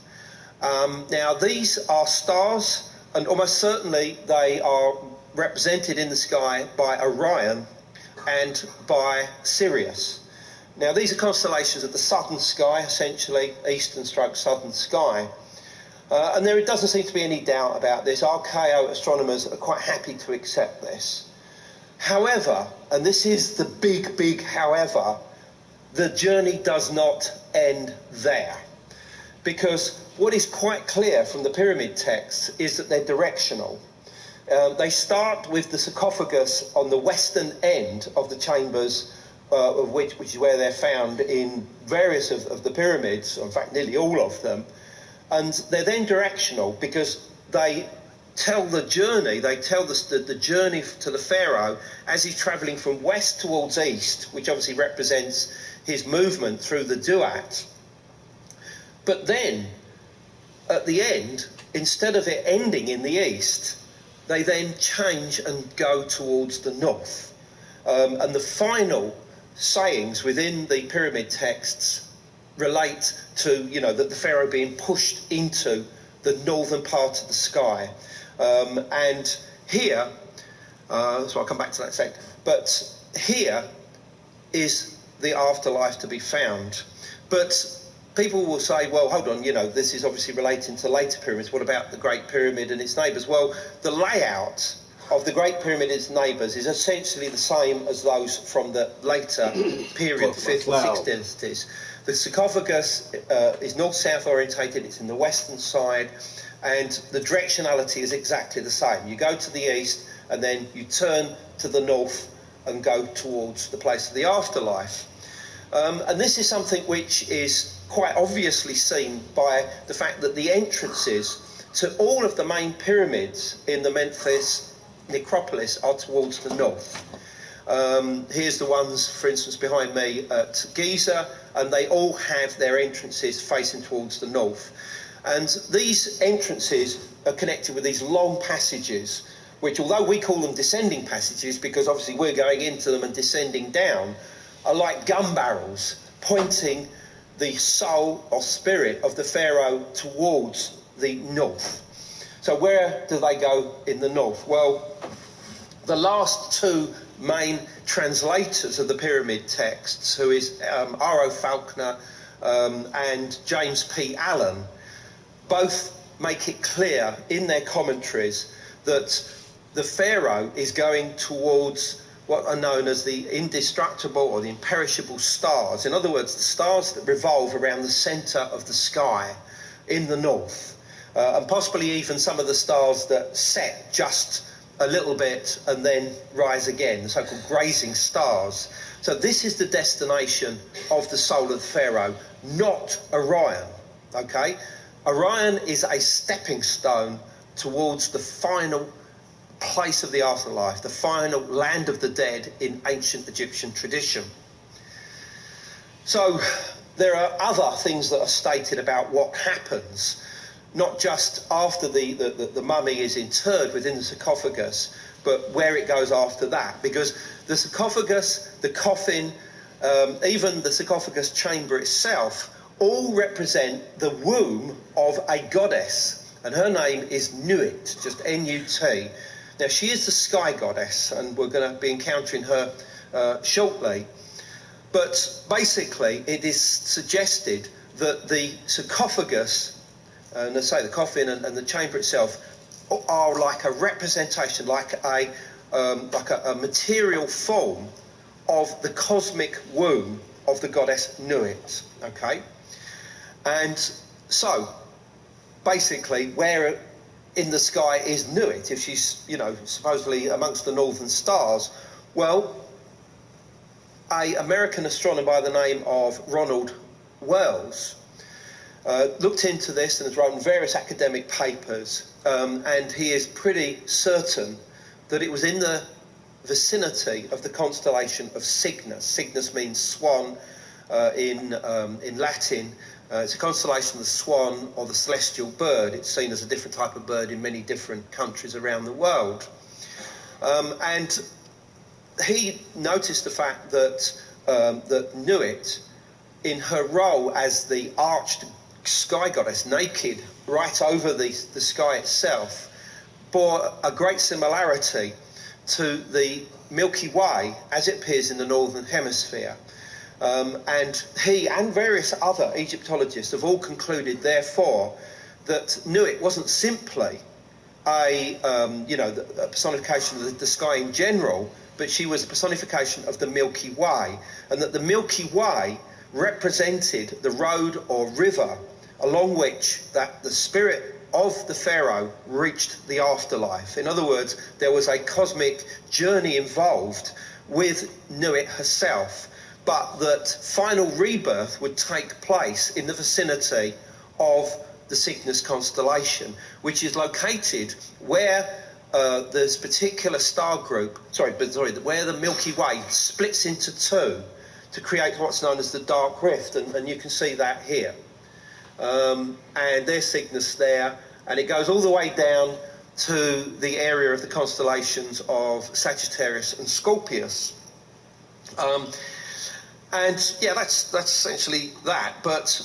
Now, these are stars, and almost certainly they are represented in the sky by Orion and by Sirius. Now, these are constellations of the southern sky, essentially, eastern stroke southern sky. And there doesn't seem to be any doubt about this. RKO astronomers are quite happy to accept this. However, and this is the big however, the journey does not end there. Because what is quite clear from the pyramid texts is that they're directional. They start with the sarcophagus on the western end of the chambers, of which is where they're found in various of the pyramids, in fact nearly all of them. And they're then directional because they tell the journey, the journey to the pharaoh as he's travelling from west towards east, which obviously represents his movement through the Duat. But then, at the end, instead of it ending in the east, they then change and go towards the north. And the final sayings within the pyramid texts relate to, the pharaoh being pushed into the northern part of the sky. And here, so I'll come back to that in a sec, but here is the afterlife to be found. But people will say, well, hold on, this is obviously relating to later pyramids. What about the Great Pyramid and its neighbours? Well, the layout of the Great Pyramid and its neighbours is essentially the same as those from the later period, 5th and 6th dynasties. The sarcophagus is north-south orientated, it's in the western side, and the directionality is exactly the same. You go to the east, and then you turn to the north and go towards the place of the afterlife. And this is something which is quite obviously seen by the fact that the entrances to all of the main pyramids in the Memphis necropolis are towards the north. Here's the ones, for instance, behind me at Giza, and they all have their entrances facing towards the north. And these entrances are connected with these long passages, which, although we call them descending passages, because obviously we're going into them and descending down, are like gun barrels pointing the soul or spirit of the pharaoh towards the north. So where do they go in the north? Well, the last two main translators of the pyramid texts, who is R.O. Faulkner and James P. Allen, both make it clear in their commentaries that the pharaoh is going towards what are known as the indestructible or the imperishable stars. In other words, the stars that revolve around the centre of the sky in the north, and possibly even some of the stars that set just a little bit and then rise again, the so-called grazing stars. So this is the destination of the soul of the pharaoh, not Orion. Okay, Orion is a stepping stone towards the final place of the afterlife, the final land of the dead in ancient Egyptian tradition. So there are other things that are stated about what happens, not just after the mummy is interred within the sarcophagus, but where it goes after that. Because the sarcophagus, the coffin, even the sarcophagus chamber itself, all represent the womb of a goddess. And her name is Nuit, just N-U-T. Now, she is the sky goddess, and we're going to be encountering her shortly. But basically, it is suggested that the sarcophagus, and let's say the coffin and the chamber itself, are like a representation, like a material form of the cosmic womb of the goddess Nuit. Okay, and so basically, where in the sky is Nuit, if she's, you know, supposedly amongst the northern stars? Well, an American astronomer by the name of Ronald Wells looked into this and has written various academic papers, and he is pretty certain that it was in the vicinity of the constellation of Cygnus. Cygnus means swan in Latin. It's a constellation of the swan or the celestial bird. It's seen as a different type of bird in many different countries around the world. And he noticed the fact that that Nuit, in her role as the arched sky goddess, naked right over the sky itself, bore a great similarity to the Milky Way as it appears in the northern hemisphere. And he and various other Egyptologists have all concluded, therefore, that Nuit wasn't simply a personification of the sky in general, but she was a personification of the Milky Way, and that the Milky Way represented the road or river along which that the spirit of the pharaoh reached the afterlife. In other words, there was a cosmic journey involved with Nuit herself, but that final rebirth would take place in the vicinity of the Cygnus constellation, which is located where this particular star group, where the Milky Way splits into two to create what's known as the Dark Rift, and you can see that here. And there's Cygnus there, and it goes all the way down to the area of the constellations of Sagittarius and Scorpius. And yeah, that's essentially that. But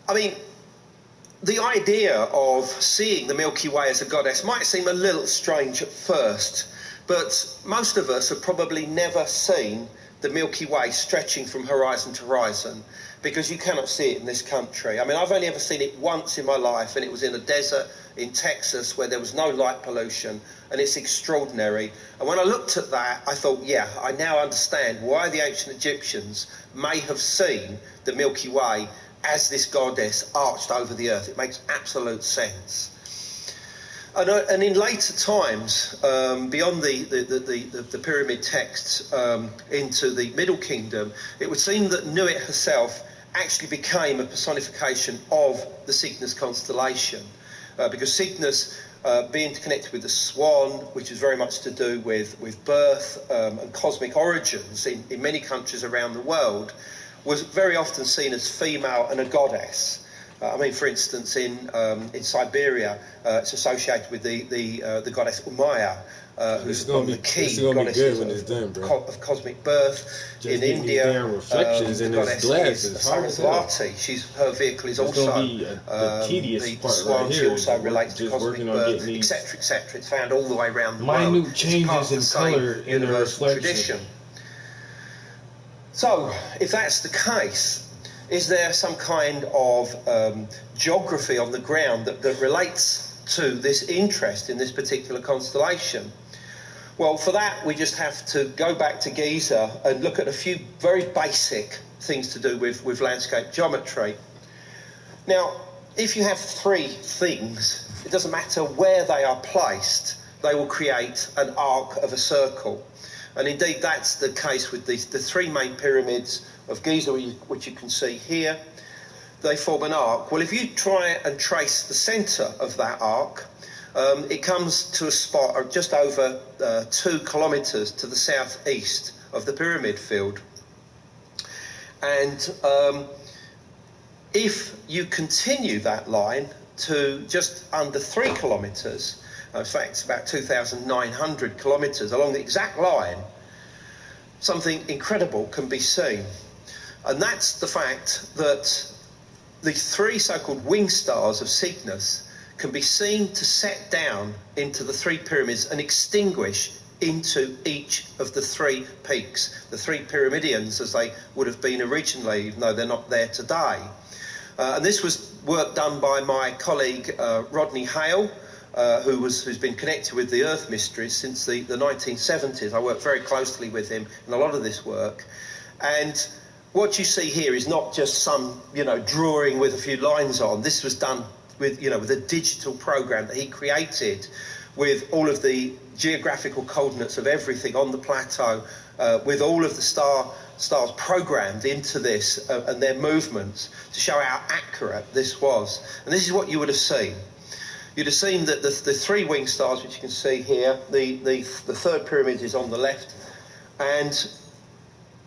I mean, the idea of seeing the Milky Way as a goddess might seem a little strange at first, but most of us have probably never seen the Milky Way stretching from horizon to horizon, because you cannot see it in this country. I mean, I've only ever seen it once in my life, and it was in a desert in Texas where there was no light pollution, and it's extraordinary. And when I looked at that, I thought, yeah, I now understand why the ancient Egyptians may have seen the Milky Way as this goddess arched over the earth. It makes absolute sense. And in later times, beyond the pyramid texts into the Middle Kingdom, it would seem that Nuit herself actually became a personification of the Cygnus constellation, because Cygnus, being connected with the swan, which is very much to do with birth and cosmic origins in many countries around the world, was very often seen as female and a goddess. I mean, for instance, in Siberia, it's associated with the goddess Umaya, who's the key goddess of cosmic birth. In India, the goddess is Sarasvati. Her vehicle is also the swan. She also relates to cosmic birth, etc., etc. It's found all the way around the world. Minute changes in color in the reflection. Tradition. So, if that's the case, is there some kind of geography on the ground that relates to this interest in this particular constellation? Well, for that, we just have to go back to Giza and look at a few very basic things to do with landscape geometry. Now, if you have three things, it doesn't matter where they are placed, they will create an arc of a circle. And indeed, that's the case with the three main pyramids of Giza, which you can see here. They form an arc. Well, if you try and trace the centre of that arc, it comes to a spot just over 2 kilometres to the southeast of the pyramid field. And if you continue that line to just under 3 kilometres, in fact it's about 2,900 kilometres along the exact line, something incredible can be seen. And that's the fact that the three so-called wing stars of Cygnus can be seen to set down into the three pyramids and extinguish into each of the three peaks, the three pyramidions as they would have been originally, even though they're not there today. And this was work done by my colleague Rodney Hale, who's been connected with the Earth Mysteries since the 1970s. I worked very closely with him in a lot of this work. And what you see here is not just some, drawing with a few lines on. This was done with a digital program that he created with all of the geographical coordinates of everything on the plateau, with all of the stars programmed into this and their movements to show how accurate this was. And this is what you would have seen. You'd have seen that the three wing stars, which you can see here, the third pyramid is on the left, and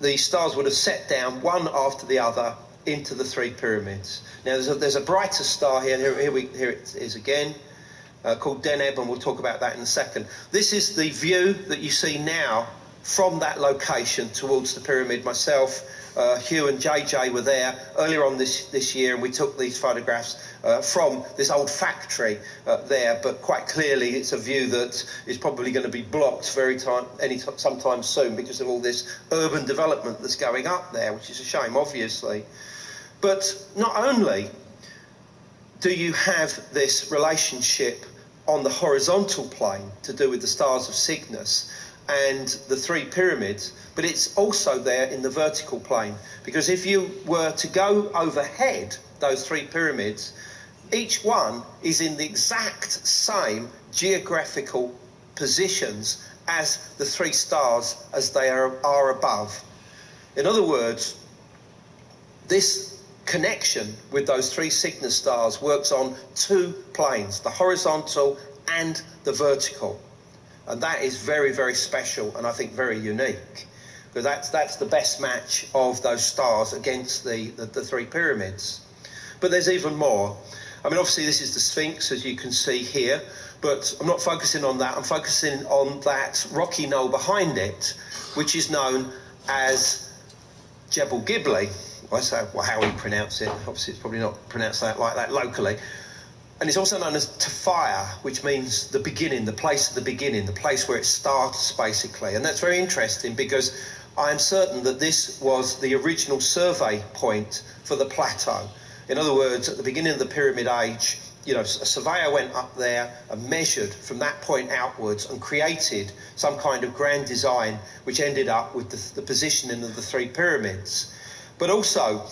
the stars would have set down one after the other into the three pyramids. Now there's a brighter star here. Here it is again, called Deneb, and we'll talk about that in a second. This is the view that you see now from that location towards the pyramid. Myself, Hugh and JJ were there earlier on this year, and we took these photographs from this old factory there, but quite clearly it's a view that is probably going to be blocked sometime soon because of all this urban development that's going up there, which is a shame, obviously. But not only do you have this relationship on the horizontal plane to do with the stars of Cygnus and the three pyramids, but it's also there in the vertical plane, because if you were to go overhead those three pyramids, each one is in the exact same geographical positions as the three stars as they are above. In other words, this connection with those three Cygnus stars works on two planes, the horizontal and the vertical. And that is very, very special, and I think very unique, because that's the best match of those stars against the three pyramids. But there's even more. I mean, obviously this is the Sphinx, as you can see here, but I'm not focusing on that. I'm focusing on that rocky knoll behind it, which is known as Jebel Gibli. I say, well, how we pronounce it. Obviously it's probably not pronounced like that locally. And it's also known as Tafaya, which means the beginning, the place of the beginning, the place where it starts, basically. And that's very interesting, because I am certain that this was the original survey point for the plateau. In other words, at the beginning of the Pyramid Age, a surveyor went up there and measured from that point outwards and created some kind of grand design, which ended up with the positioning of the three pyramids. But also,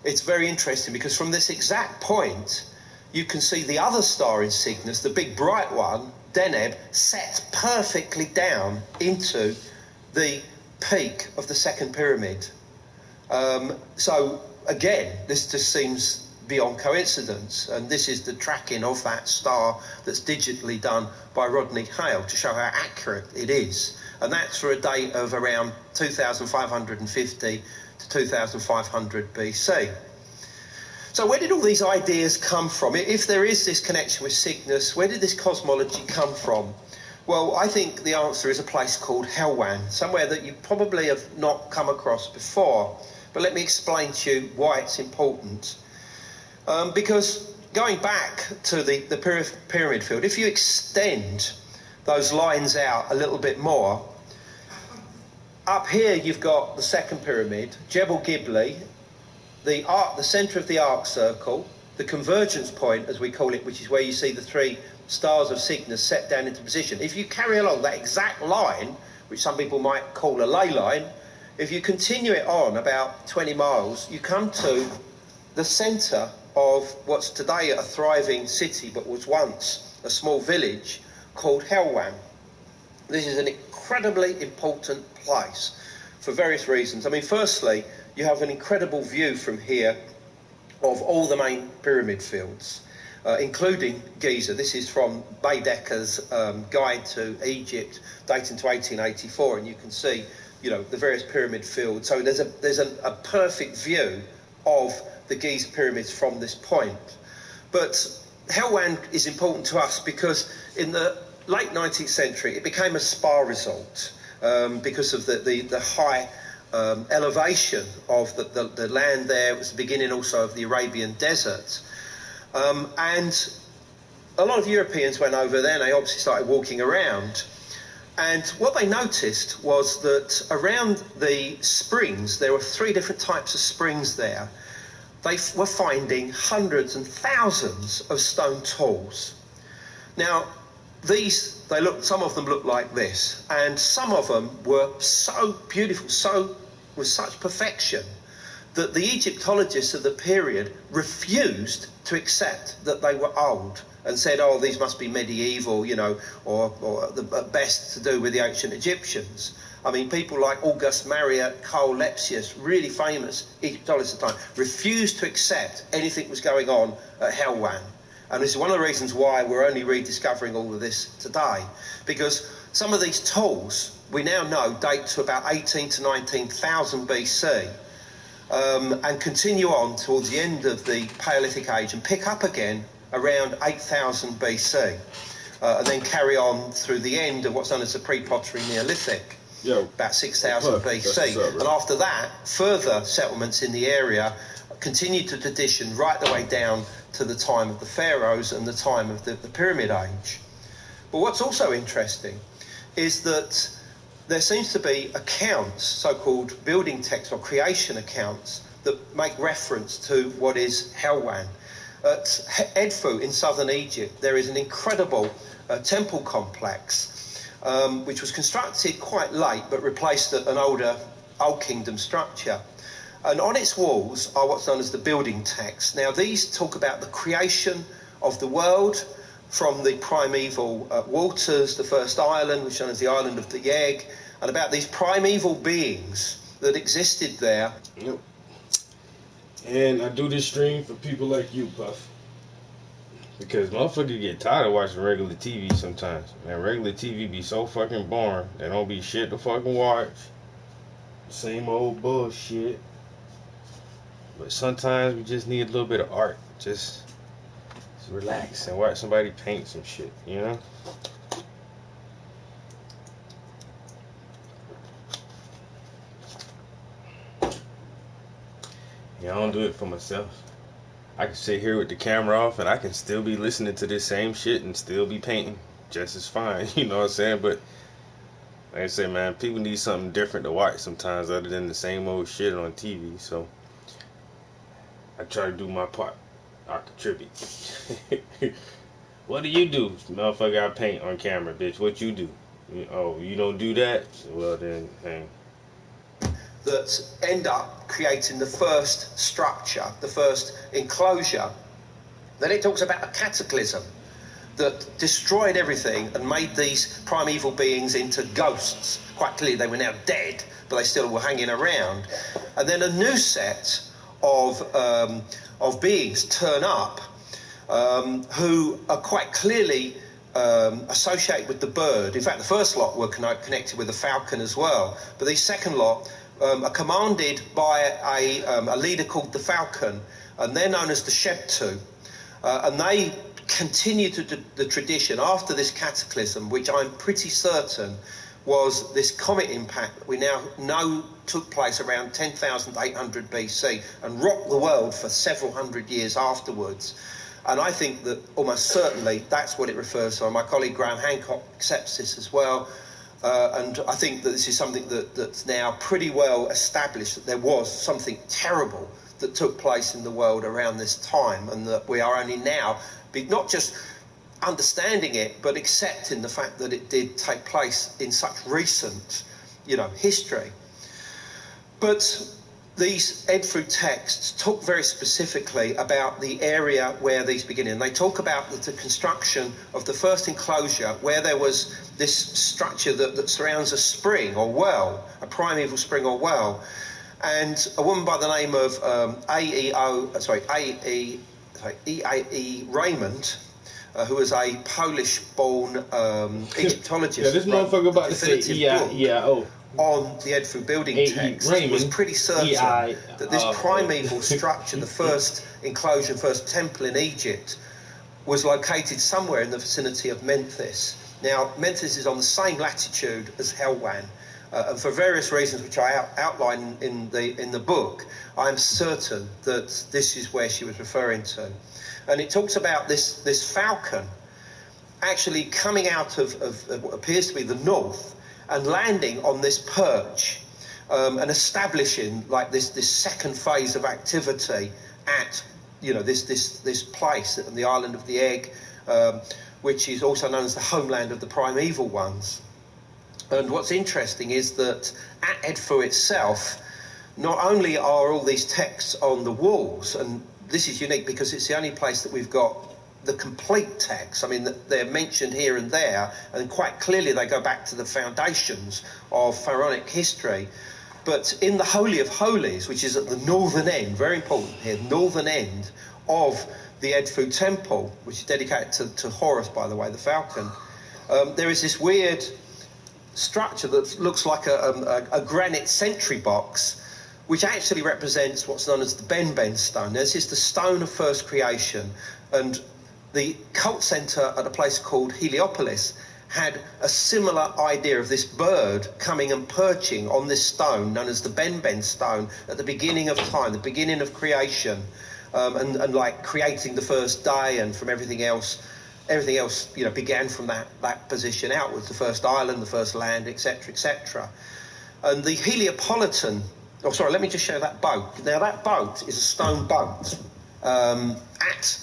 it's very interesting, because from this exact point, you can see the other star in Cygnus, the big bright one, Deneb, set perfectly down into the peak of the second pyramid. So again, this just seems beyond coincidence, and this is the tracking of that star that's digitally done by Rodney Hale to show how accurate it is. And that's for a date of around 2550 to 2500 BC. So where did all these ideas come from? If there is this connection with Cygnus, where did this cosmology come from? Well, I think the answer is a place called Helwan, somewhere that you probably have not come across before. But let me explain to you why it's important. Because going back to the pyramid field, if you extend those lines out a little bit more, up here you've got the second pyramid, Jebel Gibli, the centre of the arc circle, the convergence point, as we call it, which is where you see the 3 stars of Cygnus set down into position. If you carry along that exact line, which some people might call a ley line, if you continue it on about 20 miles, you come to the centre of what's today a thriving city, but was once a small village called Helwan. This is an incredibly important place for various reasons. I mean, firstly, you have an incredible view from here of all the main pyramid fields, including Giza. This is from Baedeker's Guide to Egypt, dating to 1884, and you can see, you know, the various pyramid fields. So there's a perfect view of the Giza pyramids from this point. But Helwan is important to us because in the late 19th century it became a spa resort because of the high elevation of the land there. It was the beginning also of the Arabian desert. And a lot of Europeans went over there and they obviously started walking around. And what they noticed was that around the springs, there were 3 different types of springs there. They were finding hundreds and thousands of stone tools. Now, some of them looked like this, and some of them were so beautiful, with such perfection, that the Egyptologists of the period refused to accept that they were old and said, oh, these must be medieval, you know, or at best to do with the ancient Egyptians. I mean, people like August Maria Karl Lepsius, really famous Egyptologists at the time, refused to accept anything was going on at Helwan. And this is one of the reasons why we're only rediscovering all of this today, because some of these tools we now know date to about 18 to 19,000 BC and continue on towards the end of the Paleolithic Age and pick up again around 8,000 BC and then carry on through the end of what's known as the pre-pottery Neolithic, about 6,000 BC. And after that, further settlements in the area continued the tradition right the way down to the time of the pharaohs and the time of the Pyramid Age. But what's also interesting is that there seems to be accounts, so-called building texts or creation accounts, that make reference to what is Helwan. At Edfu in southern Egypt, there is an incredible temple complex which was constructed quite late but replaced an older Old Kingdom structure. And on its walls are what's known as the building texts. Now, these talk about the creation of the world from the primeval waters, the first island, which is known as the island of the Yeg, and about these primeval beings that existed there. Yep. And I do this stream for people like you, Puff. Because motherfuckers get tired of watching regular TV sometimes. Man, regular TV be so fucking boring. They don't be shit to fucking watch. Same old bullshit. But sometimes we just need a little bit of art. Just relax and watch somebody paint some shit, you know? Yeah, I don't do it for myself. I can sit here with the camera off and I can still be listening to this same shit and still be painting just as fine, you know what I'm saying? But like I say, man, people need something different to watch sometimes other than the same old shit on TV. So I try to do my part. I contribute. What do you do? Motherfucker, I paint on camera, bitch. What you do? Oh, you don't do that? Well then, hang. That end up creating the first structure, the first enclosure. Then it talks about a cataclysm that destroyed everything and made these primeval beings into ghosts. Quite clearly they were now dead, but they still were hanging around. And then a new set of beings turn up who are quite clearly associated with the bird. In fact, the first lot were connected with the falcon as well, but the second lot are commanded by a leader called the Falcon, and they're known as the Sheptu, and they continue to the tradition after this cataclysm, which I'm pretty certain was this comet impact that we now know took place around 10,800 BC and rocked the world for several hundred years afterwards. And I think that almost certainly that's what it refers to. And my colleague Graham Hancock accepts this as well. And I think that this is something that's now pretty well established, that there was something terrible that took place in the world around this time, and that we are only now not just understanding it, but accepting the fact that it did take place in such recent, history. But these Edfu texts talk very specifically about the area where these begin in. They talk about the construction of the first enclosure where there was this structure that surrounds a spring or well, a primeval spring or well. And a woman by the name of E.A.E. Raymond, who was a Polish-born Egyptologist. Yeah, this motherfucker about to say E.I.E.I.O. on the Edfu building text, was pretty certain that this primeval structure, the first enclosure, first temple in Egypt, was located somewhere in the vicinity of Memphis. Now, Memphis is on the same latitude as Helwan, and for various reasons which I outline in the book, I am certain that this is where she was referring to. And it talks about this falcon actually coming out of what appears to be the north and landing on this perch and establishing like this second phase of activity at this place, the island of the egg, which is also known as the homeland of the primeval ones. And what's interesting is that at Edfu itself, not only are all these texts on the walls, and this is unique because it's the only place that we've got the complete text. I mean, they're mentioned here and there, and quite clearly they go back to the foundations of pharaonic history. But in the Holy of Holies, which is at the northern end, very important here, northern end of the Edfu temple, which is dedicated to Horus, by the way, the falcon, there is this weird structure that looks like a granite sentry box, which actually represents what's known as the Ben stone. This is the stone of first creation, and the cult centre at a place called Heliopolis had a similar idea of this bird coming and perching on this stone known as the Ben stone at the beginning of time, the beginning of creation, and like creating the first day, and from everything else began from that position outwards, the first island, the first land, etc., etc. And the Heliopolitan, let me just show that boat. Now that boat is a stone boat at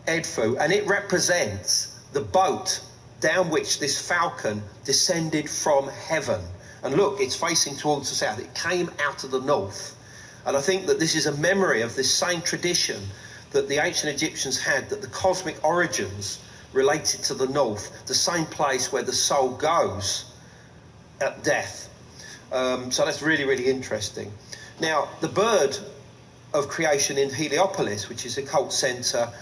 Edfu, and it represents the boat down which this falcon descended from heaven. And look, it's facing towards the south. It came out of the north. And I think that this is a memory of this same tradition that the ancient Egyptians had, that the cosmic origins related to the north, the same place where the soul goes at death. So that's really, really interesting. Now, the bird of creation in Heliopolis, which is a cult centre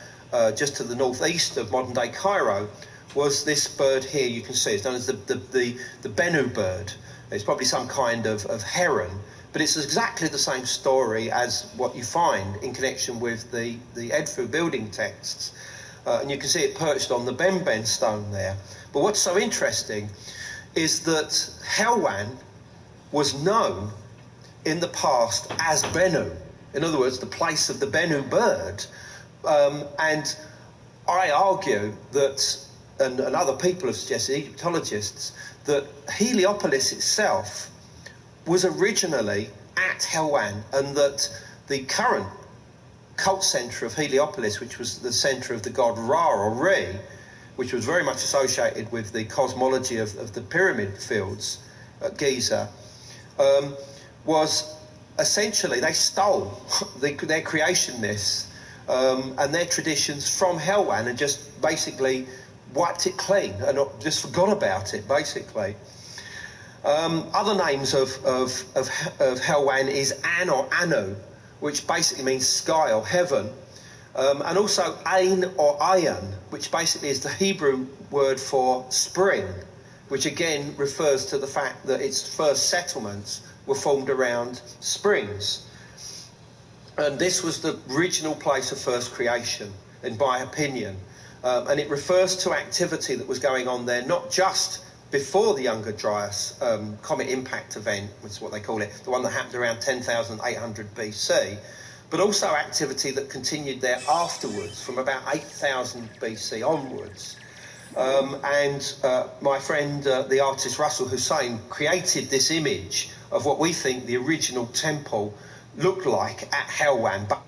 just to the northeast of modern-day Cairo, was this bird here. You can see it's known as the Bennu bird. It's probably some kind of heron, but it's exactly the same story as what you find in connection with the Edfu building texts. And you can see it perched on the Ben stone there. But what's so interesting is that Helwan was known in the past as Bennu. In other words, the place of the Bennu bird. And I argue that, and other people have suggested, Egyptologists, that Heliopolis itself was originally at Helwan, and that the current cult centre of Heliopolis, which was the centre of the god Ra or Re, which was very much associated with the cosmology of the pyramid fields at Giza, was essentially, they stole their creation myths and their traditions from Helwan and just basically wiped it clean and just forgot about it, basically. Other names of Helwan is An or Anu, which basically means sky or heaven, and also Ain or Ayan, which basically is the Hebrew word for spring, which again refers to the fact that its first settlements were formed around springs. And this was the original place of first creation, in my opinion. And it refers to activity that was going on there, not just before the Younger Dryas comet impact event, which is what they call it, the one that happened around 10,800 BC, but also activity that continued there afterwards, from about 8,000 BC onwards. And my friend, the artist Russell Hussein, created this image of what we think the original temple look like at Helwan, but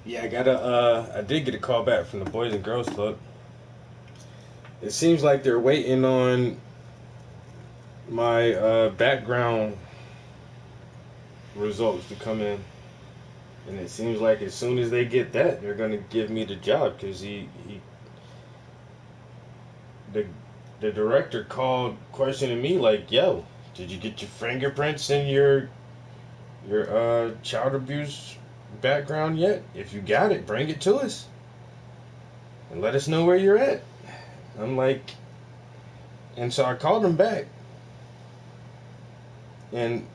Yeah, I did get a call back from the Boys and Girls Club. It seems like they're waiting on my background results to come in. And it seems like as soon as they get that, they're going to give me the job, because the director called questioning me like, yo, did you get your fingerprints in your child abuse background yet? If you got it, bring it to us and let us know where you're at. I'm like, and so I called him back, and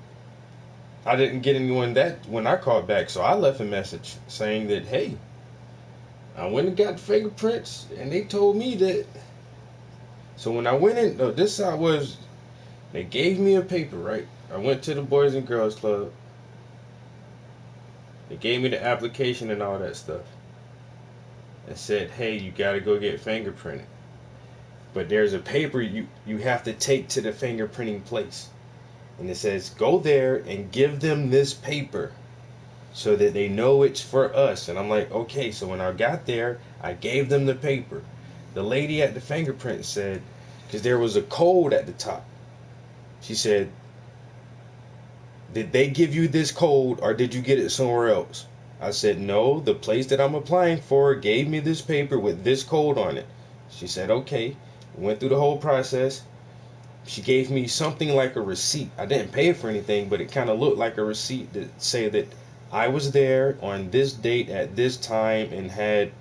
I didn't get anyone that when I called back, so I left a message saying that, hey, I went and got fingerprints, and they told me that. So when I went in, this how it was. They gave me a paper, right? I went to the Boys and Girls Club. They gave me the application and all that stuff, and said, hey, you gotta go get fingerprinted. But there's a paper you have to take to the fingerprinting place. And it says, go there and give them this paper so that they know it's for us. And I'm like, okay. So when I got there, I gave them the paper. The lady at the fingerprint said, because there was a code at the top, she said, did they give you this code or did you get it somewhere else? I said, no, the place that I'm applying for gave me this paper with this code on it. She said, okay. Went through the whole process. She gave me something like a receipt. I didn't pay for anything, but it kind of looked like a receipt that say that I was there on this date at this time and had,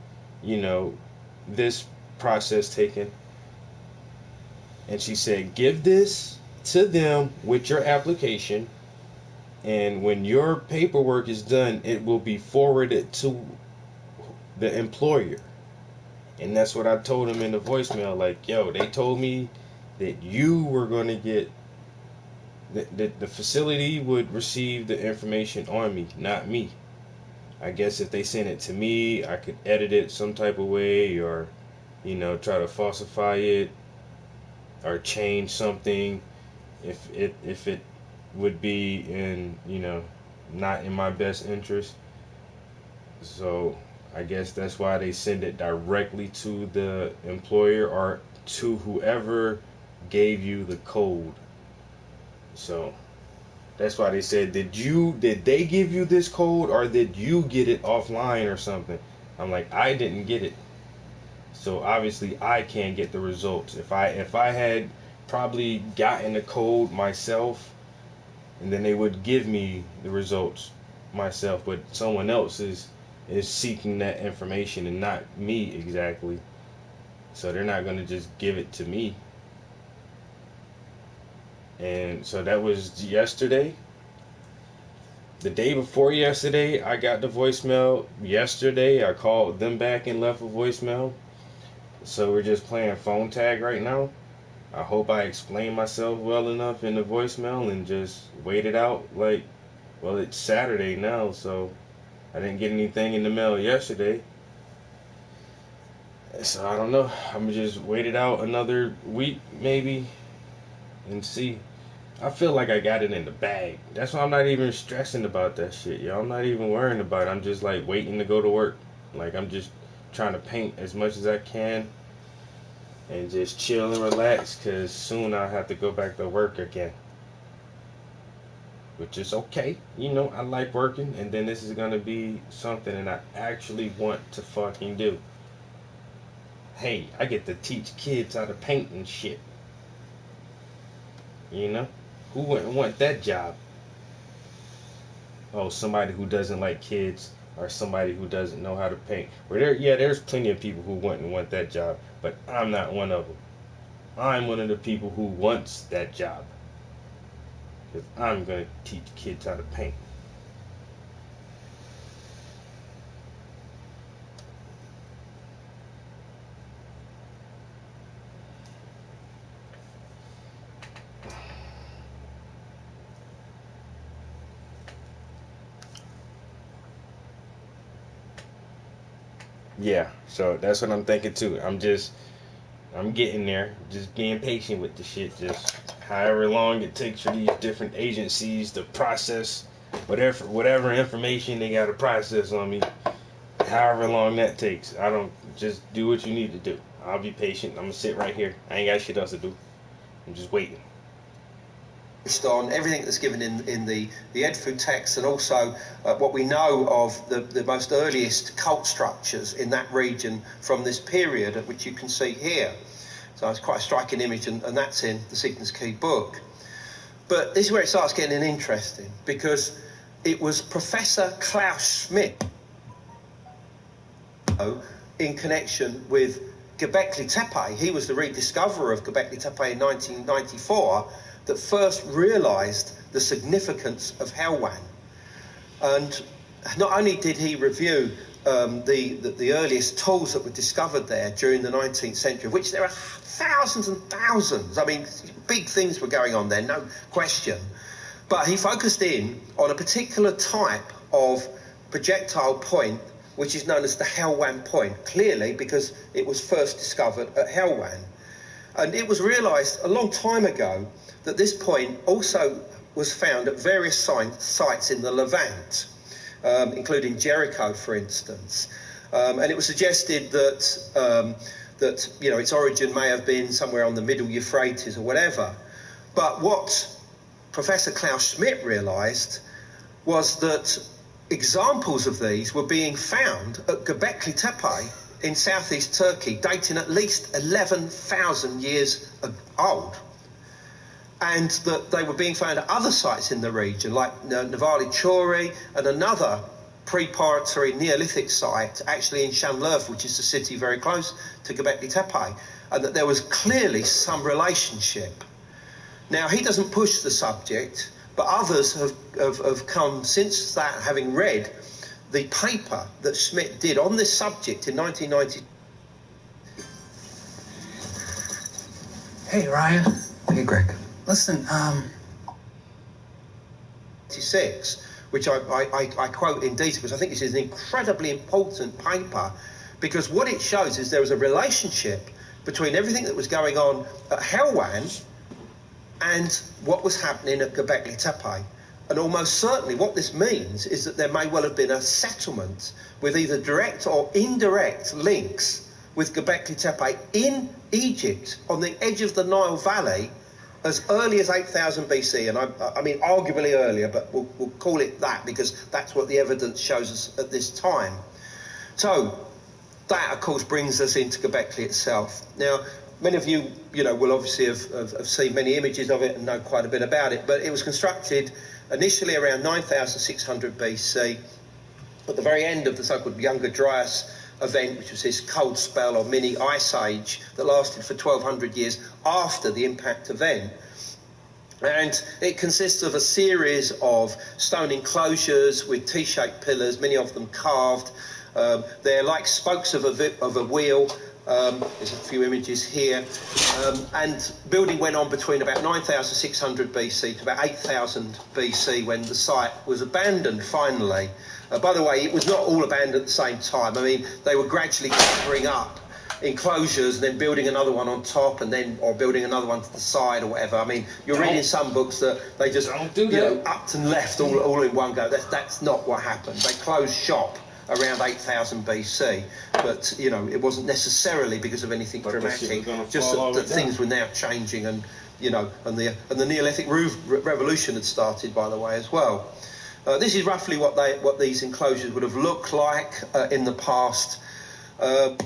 this process taken. And she said, give this to them with your application, and when your paperwork is done, it will be forwarded to the employer. And that's what I told him in the voicemail. Like, yo, they told me that you were going to get, that the facility would receive the information on me, not me. I guess if they sent it to me, I could edit it some type of way, or, try to falsify it or change something if it would be in, not in my best interest. So I guess that's why they send it directly to the employer or to whoever gave you the code. So that's why they said, did they give you this code or did you get it offline or something? I'm like, I didn't get it. So obviously I can't get the results. If I had probably gotten the code myself, and then they would give me the results myself, but someone else is seeking that information and not me exactly. So they're not going to just give it to me. And so that was yesterday. The day before yesterday, I got the voicemail. Yesterday, I called them back and left a voicemail. So we're just playing phone tag right now. I hope I explained myself well enough in the voicemail and just wait it out. Like, well, it's Saturday now, so I didn't get anything in the mail yesterday. So I don't know. I'm gonna just wait it out another week maybe and see. I feel like I got it in the bag. That's why I'm not even stressing about that shit, yo. I'm not even worrying about it. I'm just like waiting to go to work. Like, I'm just trying to paint as much as I can and just chill and relax, because soon I'll have to go back to work again. Which is okay. I like working, and then this is going to be something that I actually want to fucking do. Hey, I get to teach kids how to paint and shit. Who wouldn't want that job? Oh, somebody who doesn't like kids or somebody who doesn't know how to paint. There's plenty of people who wouldn't want that job, but I'm not one of them. I'm one of the people who wants that job, because I'm going to teach kids how to paint. Yeah, so that's what I'm thinking too. I'm getting there, just being patient with the shit, just however long it takes for these different agencies to process whatever information they got to process on me, however long that takes. I don't, just do what you need to do. I'll be patient. I'm gonna sit right here. I ain't got shit else to do. I'm just waiting. Based on everything that's given in the Edfu text, and also what we know of the most earliest cult structures in that region from this period, which you can see here. So it's quite a striking image, and that's in the Satan's Key book. But this is where it starts getting interesting, because it was Professor Klaus Schmidt, in connection with Göbekli Tepe. He was the rediscoverer of Göbekli Tepe in 1994, that first realised the significance of Helwan. And not only did he review the earliest tools that were discovered there during the 19th century, of which there are thousands and thousands. I mean, big things were going on there, no question. But he focused in on a particular type of projectile point, which is known as the Helwan point, clearly because it was first discovered at Helwan. And it was realised a long time ago that this point also was found at various sites in the Levant, including Jericho, for instance. And it was suggested that its origin may have been somewhere on the Middle Euphrates or whatever. But what Professor Klaus Schmidt realised was that examples of these were being found at Göbekli Tepe in southeast Turkey, dating at least 11,000 years old. And that they were being found at other sites in the region, like Navali Chori, and another pre-Piratery Neolithic site, actually in Shanlurf, which is a city very close to Göbekli Tepe, and that there was clearly some relationship. Now, he doesn't push the subject, but others have come since that, having read the paper that Schmidt did on this subject in 1990. Hey, Ryan. Hey, Greg. Listen, 96, which I quote in detail because I think this is an incredibly important paper, because what it shows is there was a relationship between everything that was going on at Helwan and what was happening at Göbekli Tepe. And almost certainly what this means is that there may well have been a settlement with either direct or indirect links with Göbekli Tepe in Egypt on the edge of the Nile Valley as early as 8,000 BC. And I mean arguably earlier, but we'll call it that because that's what the evidence shows us at this time. So that, of course, brings us into Göbekli itself. Now, many of you, will obviously have seen many images of it and know quite a bit about it, but it was constructed initially around 9,600 BC, at the very end of the so-called Younger Dryas event, which was this cold spell or mini ice age that lasted for 1,200 years after the impact event. And it consists of a series of stone enclosures with T-shaped pillars, many of them carved. They're like spokes of a wheel. There's a few images here. And building went on between about 9,600 BC to about 8,000 BC when the site was abandoned finally. By the way, it was not all abandoned at the same time. I mean, they were gradually covering up enclosures and then building another one on top or building another one to the side or whatever. I mean, you're reading some books that they just upped and left all in one go. That's not what happened. They closed shop around 8,000 BC, but it wasn't necessarily because of anything dramatic, just that things were now changing, and and the Neolithic revolution had started, by the way, as well. This is roughly what these enclosures would have looked like in the past of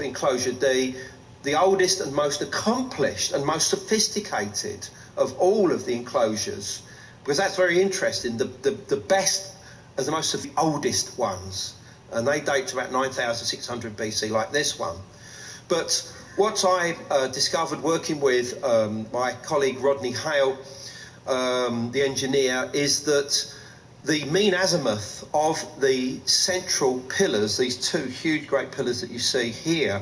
enclosure D, the oldest and most accomplished and most sophisticated of all of the enclosures, because that's very interesting. The best as the most of the oldest ones, and they date to about 9,600 BC, like this one. But what I discovered working with my colleague Rodney Hale, the engineer, is that the mean azimuth of the central pillars, these two huge great pillars that you see here,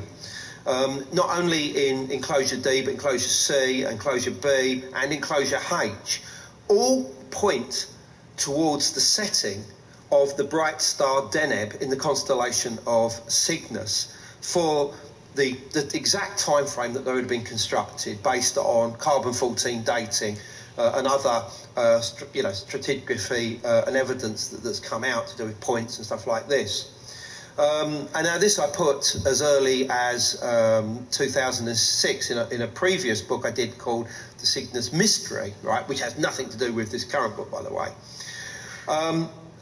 not only in enclosure D, but enclosure C, enclosure B, and enclosure H, all point towards the setting of the bright star Deneb in the constellation of Cygnus for the exact time frame that they would have been constructed based on carbon-14 dating and other stratigraphy and evidence that's come out to do with points and stuff like this. And now this I put as early as 2006 in a previous book I did called The Cygnus Mystery, right, which has nothing to do with this current book, by the way.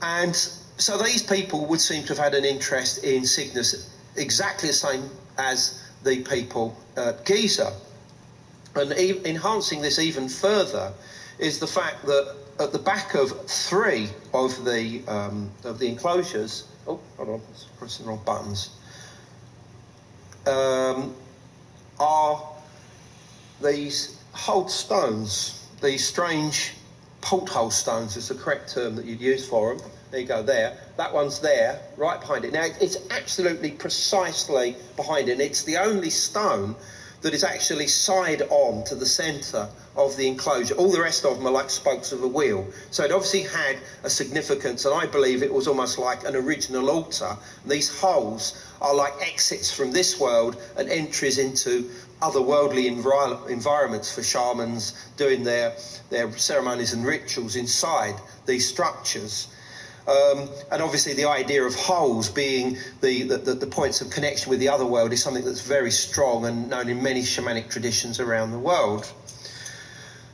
And so these people would seem to have had an interest in Cygnus exactly the same as the people at Giza. And enhancing this even further is the fact that at the back of 3 of the enclosures, oh, hold on, I'm pressing the wrong buttons, are these Holt stones, these strange porthole stones is the correct term that you'd use for them. There you go, there. That one's there, right behind it. Now, it's absolutely precisely behind it. And it's the only stone that is actually side on to the centre of the enclosure. All the rest of them are like spokes of a wheel. So it obviously had a significance, and I believe it was almost like an original altar. And these holes are like exits from this world and entries into otherworldly environments for shamans doing their ceremonies and rituals inside these structures. And obviously the idea of holes being the points of connection with the other world is something that's very strong and known in many shamanic traditions around the world.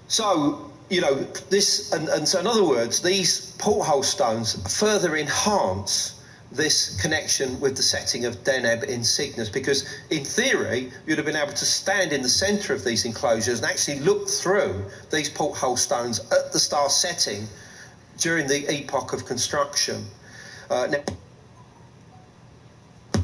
So, you know, this, and so in other words, these porthole stones further enhance this connection with the setting of Deneb in Cygnus, because in theory you'd have been able to stand in the centre of these enclosures and actually look through these porthole stones at the star setting during the epoch of construction. Now,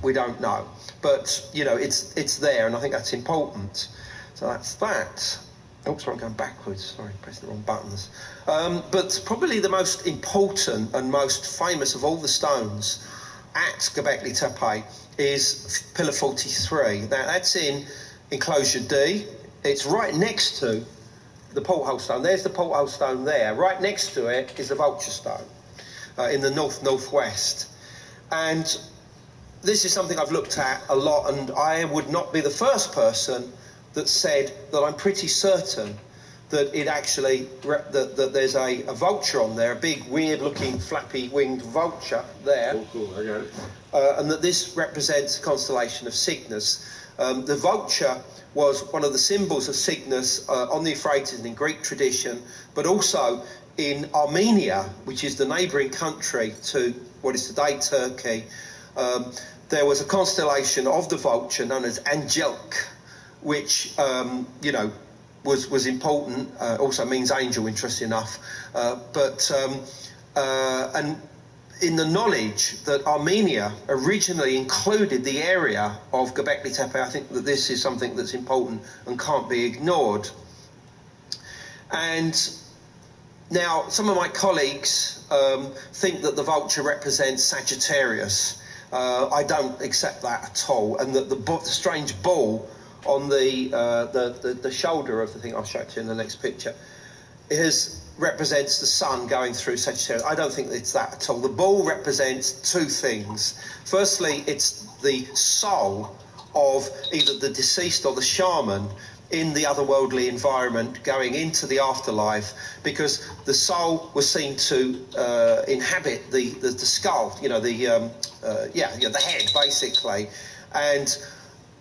we don't know, but you know, it's there, and I think that's important. So that's that. Oops, I'm going backwards. Sorry, pressing the wrong buttons. But probably the most important and most famous of all the stones at Göbekli Tepe is Pillar 43. Now that's in enclosure D. It's right next to the porthole stone. There's the porthole stone there. Right next to it is the vulture stone in the northwest. And this is something I've looked at a lot, and I would not be the first person that said that I'm pretty certain that it actually, that there's a vulture on there, a big weird-looking flappy-winged vulture there. Oh, cool, I got it. And that this represents the constellation of Cygnus. The vulture was one of the symbols of Cygnus on the Euphrates and in Greek tradition, but also in Armenia, which is the neighbouring country to what is today Turkey. There was a constellation of the vulture known as Angelk, which, you know, was important, also means angel, interesting enough. And in the knowledge that Armenia originally included the area of Göbekli Tepe, I think that this is something that's important and can't be ignored. And now some of my colleagues think that the vulture represents Sagittarius. I don't accept that at all, and that the strange ball on the shoulder of the thing, I'll show it to you in the next picture, represents the sun going through Sagittarius. I don't think it's that at all. The ball represents two things. Firstly, it's the soul of either the deceased or the shaman in the otherworldly environment going into the afterlife, because the soul was seen to inhabit the skull, you know, the head, basically. And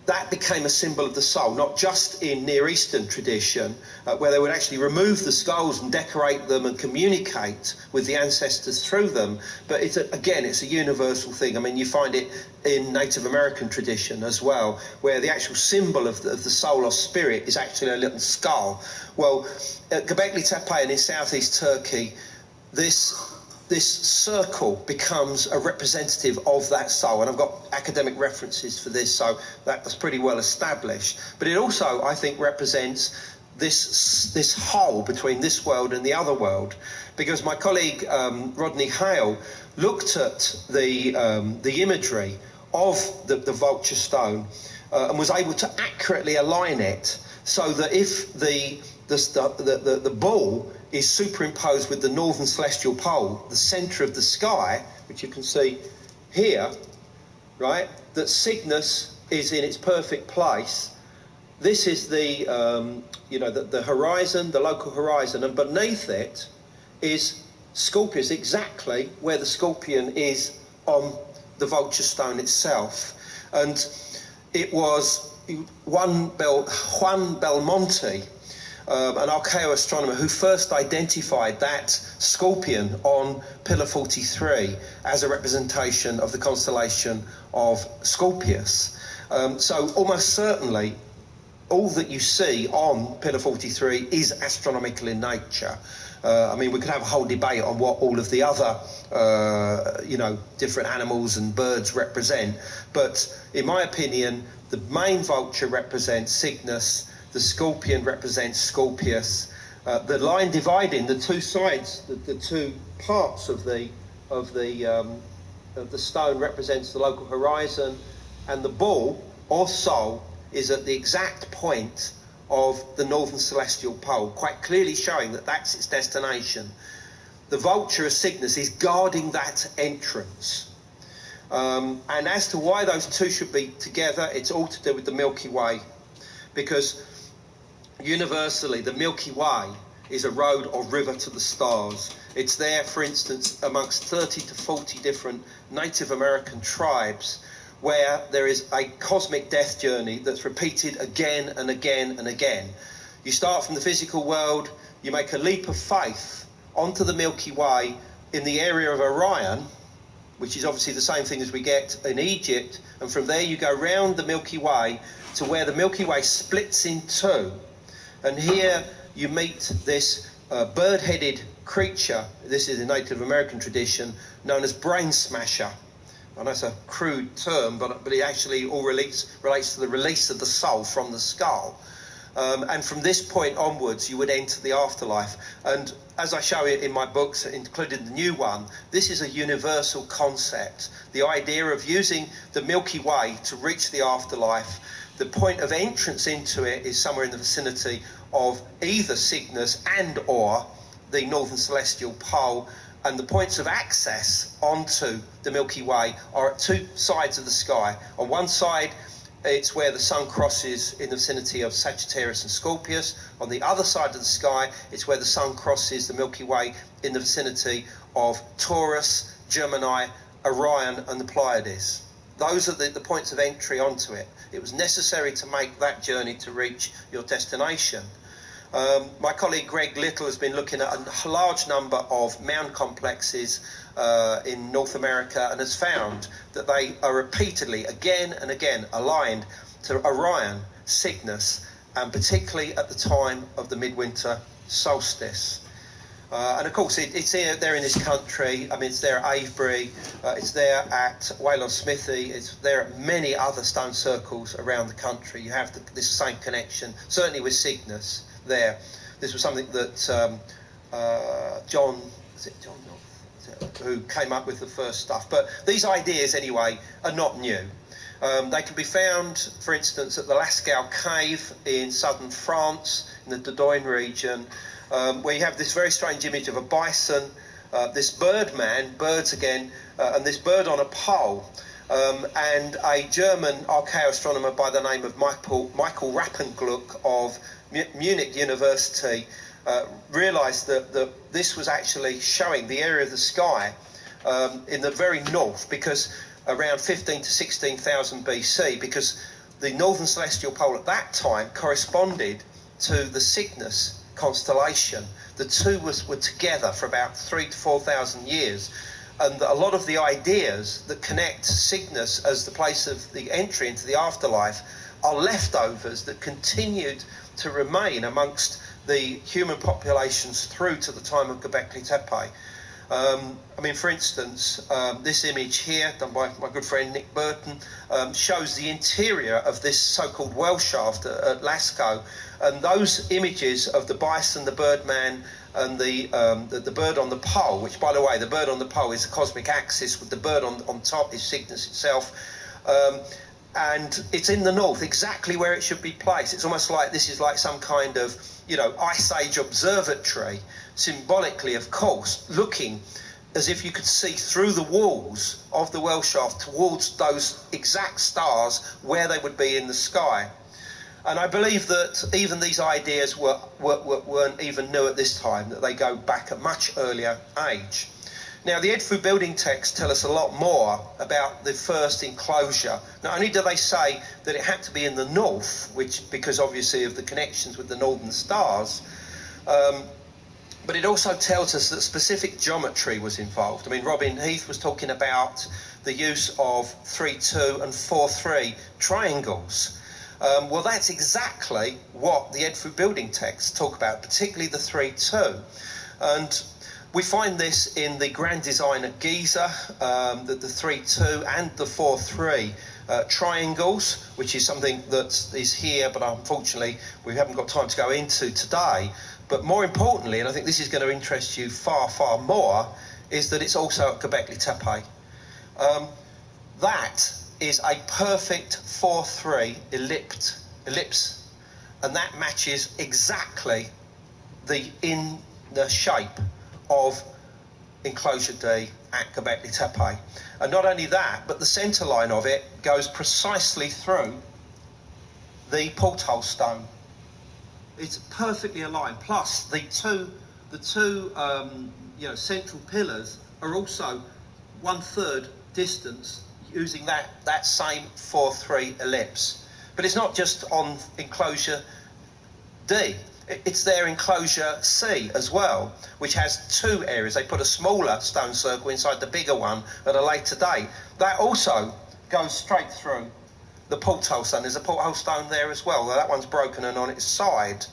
that became a symbol of the soul, not just in Near Eastern tradition, where they would actually remove the skulls and decorate them and communicate with the ancestors through them, but it's a universal thing. I mean, you find it in Native American tradition as well, where the actual symbol of the soul or spirit is actually a little skull. Well, at Göbekli Tepe and in southeast Turkey, this this circle becomes a representative of that soul, and I've got academic references for this, so that's pretty well established. But it also, I think, represents this whole between this world and the other world, because my colleague Rodney Hale looked at the imagery of the vulture stone and was able to accurately align it so that if the bull is superimposed with the northern celestial pole, the centre of the sky, which you can see here, right, that Cygnus is in its perfect place. This is the horizon, the local horizon, and beneath it is Scorpius, exactly where the scorpion is on the vulture stone itself. And it was Juan Belmonte, an archaeoastronomer, who first identified that scorpion on Pillar 43 as a representation of the constellation of Scorpius. So almost certainly all that you see on Pillar 43 is astronomical in nature. I mean, we could have a whole debate on what all of the other, different animals and birds represent. But in my opinion, the main vulture represents Cygnus, the scorpion represents Scorpius. The line dividing the two sides, the two parts of the stone represents the local horizon, and the bull or soul is at the exact point of the northern celestial pole, quite clearly showing that that's its destination. The vulture of Cygnus is guarding that entrance. And as to why those two should be together, it's all to do with the Milky Way, because universally the Milky Way is a road or river to the stars. It's there, for instance, amongst 30 to 40 different Native American tribes, where there is a cosmic death journey that's repeated again and again and again. You start from the physical world, you make a leap of faith onto the Milky Way in the area of Orion, which is obviously the same thing as we get in Egypt, and from there you go round the Milky Way to where the Milky Way splits in two, and here you meet this bird-headed creature, this is a Native American tradition, known as Brain Smasher. I know it's a crude term, but it actually all relates to the release of the soul from the skull. And from this point onwards, you would enter the afterlife. And as I show it in my books, including the new one, this is a universal concept. The idea of using the Milky Way to reach the afterlife. The point of entrance into it is somewhere in the vicinity of either Cygnus and or the northern celestial pole. And the points of access onto the Milky Way are at two sides of the sky. On one side, it's where the sun crosses in the vicinity of Sagittarius and Scorpius. On the other side of the sky, it's where the sun crosses the Milky Way in the vicinity of Taurus, Gemini, Orion, and the Pleiades. Those are the points of entry onto it. It was necessary to make that journey to reach your destination. My colleague Greg Little has been looking at a large number of mound complexes in North America and has found that they are repeatedly, again and again, aligned to Orion, Cygnus, and particularly at the time of the midwinter solstice. And of course, it's here, there in this country. I mean, it's there at Avebury, it's there at Waylon Smithy, it's there at many other stone circles around the country. You have this same connection, certainly with Cygnus. There, this was something that John North, who came up with the first stuff. But these ideas, anyway, are not new. They can be found, for instance, at the Lascaux Cave in southern France, in the Dordogne region, where you have this very strange image of a bison, this birds again, and this bird on a pole. And a German archaeoastronomer by the name of Michael Rappengluck of Munich University realised that this was actually showing the area of the sky in the very north, because around 15 to 16,000 BC, because the northern celestial pole at that time corresponded to the Cygnus constellation. The two were together for about 3,000 to 4,000 years. And a lot of the ideas that connect Cygnus as the place of the entry into the afterlife are leftovers that continued to remain amongst the human populations through to the time of Göbekli Tepe. I mean, for instance, this image here, done by my good friend Nick Burton, shows the interior of this so-called well shaft at Lascaux, and those images of the bison, the birdman, and the bird on the pole, which, by the way, the bird on the pole is the cosmic axis, with the bird on top is Cygnus itself. And it's in the north, exactly where it should be placed. It's almost like this is like some kind of, you know, Ice Age observatory, symbolically, of course, looking as if you could see through the walls of the well shaft towards those exact stars where they would be in the sky. And I believe that even these ideas weren't even new at this time, that they go back a much earlier age. Now, the Edfu building texts tell us a lot more about the first enclosure. Not only do they say that it had to be in the north, which because obviously of the connections with the northern stars, but it also tells us that specific geometry was involved. I mean, Robin Heath was talking about the use of 3-2 and 4-3 triangles. Well, that's exactly what the Edfu building texts talk about, particularly the 3-2. And we find this in the Grand Design at Giza, the 3-2 and the 4-3 triangles, which is something that is here, but unfortunately we haven't got time to go into today. But more importantly, and I think this is going to interest you far, far more, is that it's also at Göbekli Tepe. That is a perfect 4-3 ellipse, and that matches exactly the shape of Enclosure D at Göbekli Tepe. And not only that, but the centre line of it goes precisely through the porthole stone. It's perfectly aligned. Plus, the two central pillars are also 1/3 distance using that same 4-3 ellipse. But it's not just on Enclosure D. It's their Enclosure C as well, which has 2 areas. They put a smaller stone circle inside the bigger one at a later date. That also goes straight through the porthole stone. There's a porthole stone there as well. That one's broken and on its side.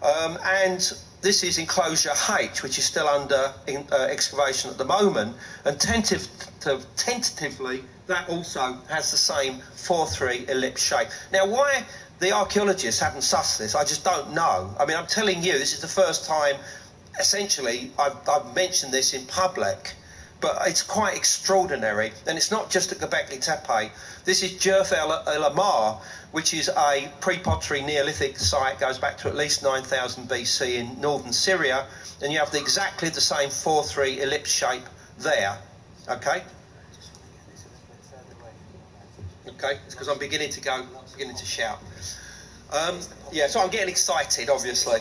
And this is Enclosure H, which is still under excavation at the moment. And tentatively, that also has the same 4-3 ellipse shape. Now, why the archaeologists haven't sussed this, I just don't know. I mean, I'm telling you, this is the first time, essentially, I've mentioned this in public, but it's quite extraordinary. And it's not just at Göbekli Tepe. This is Djerf El Ahmar, which is a pre-pottery Neolithic site, goes back to at least 9000 BC in northern Syria, and you have exactly the same 4-3 ellipse shape there, okay? Okay, it's because I'm beginning to shout. Yeah, so I'm getting excited, obviously.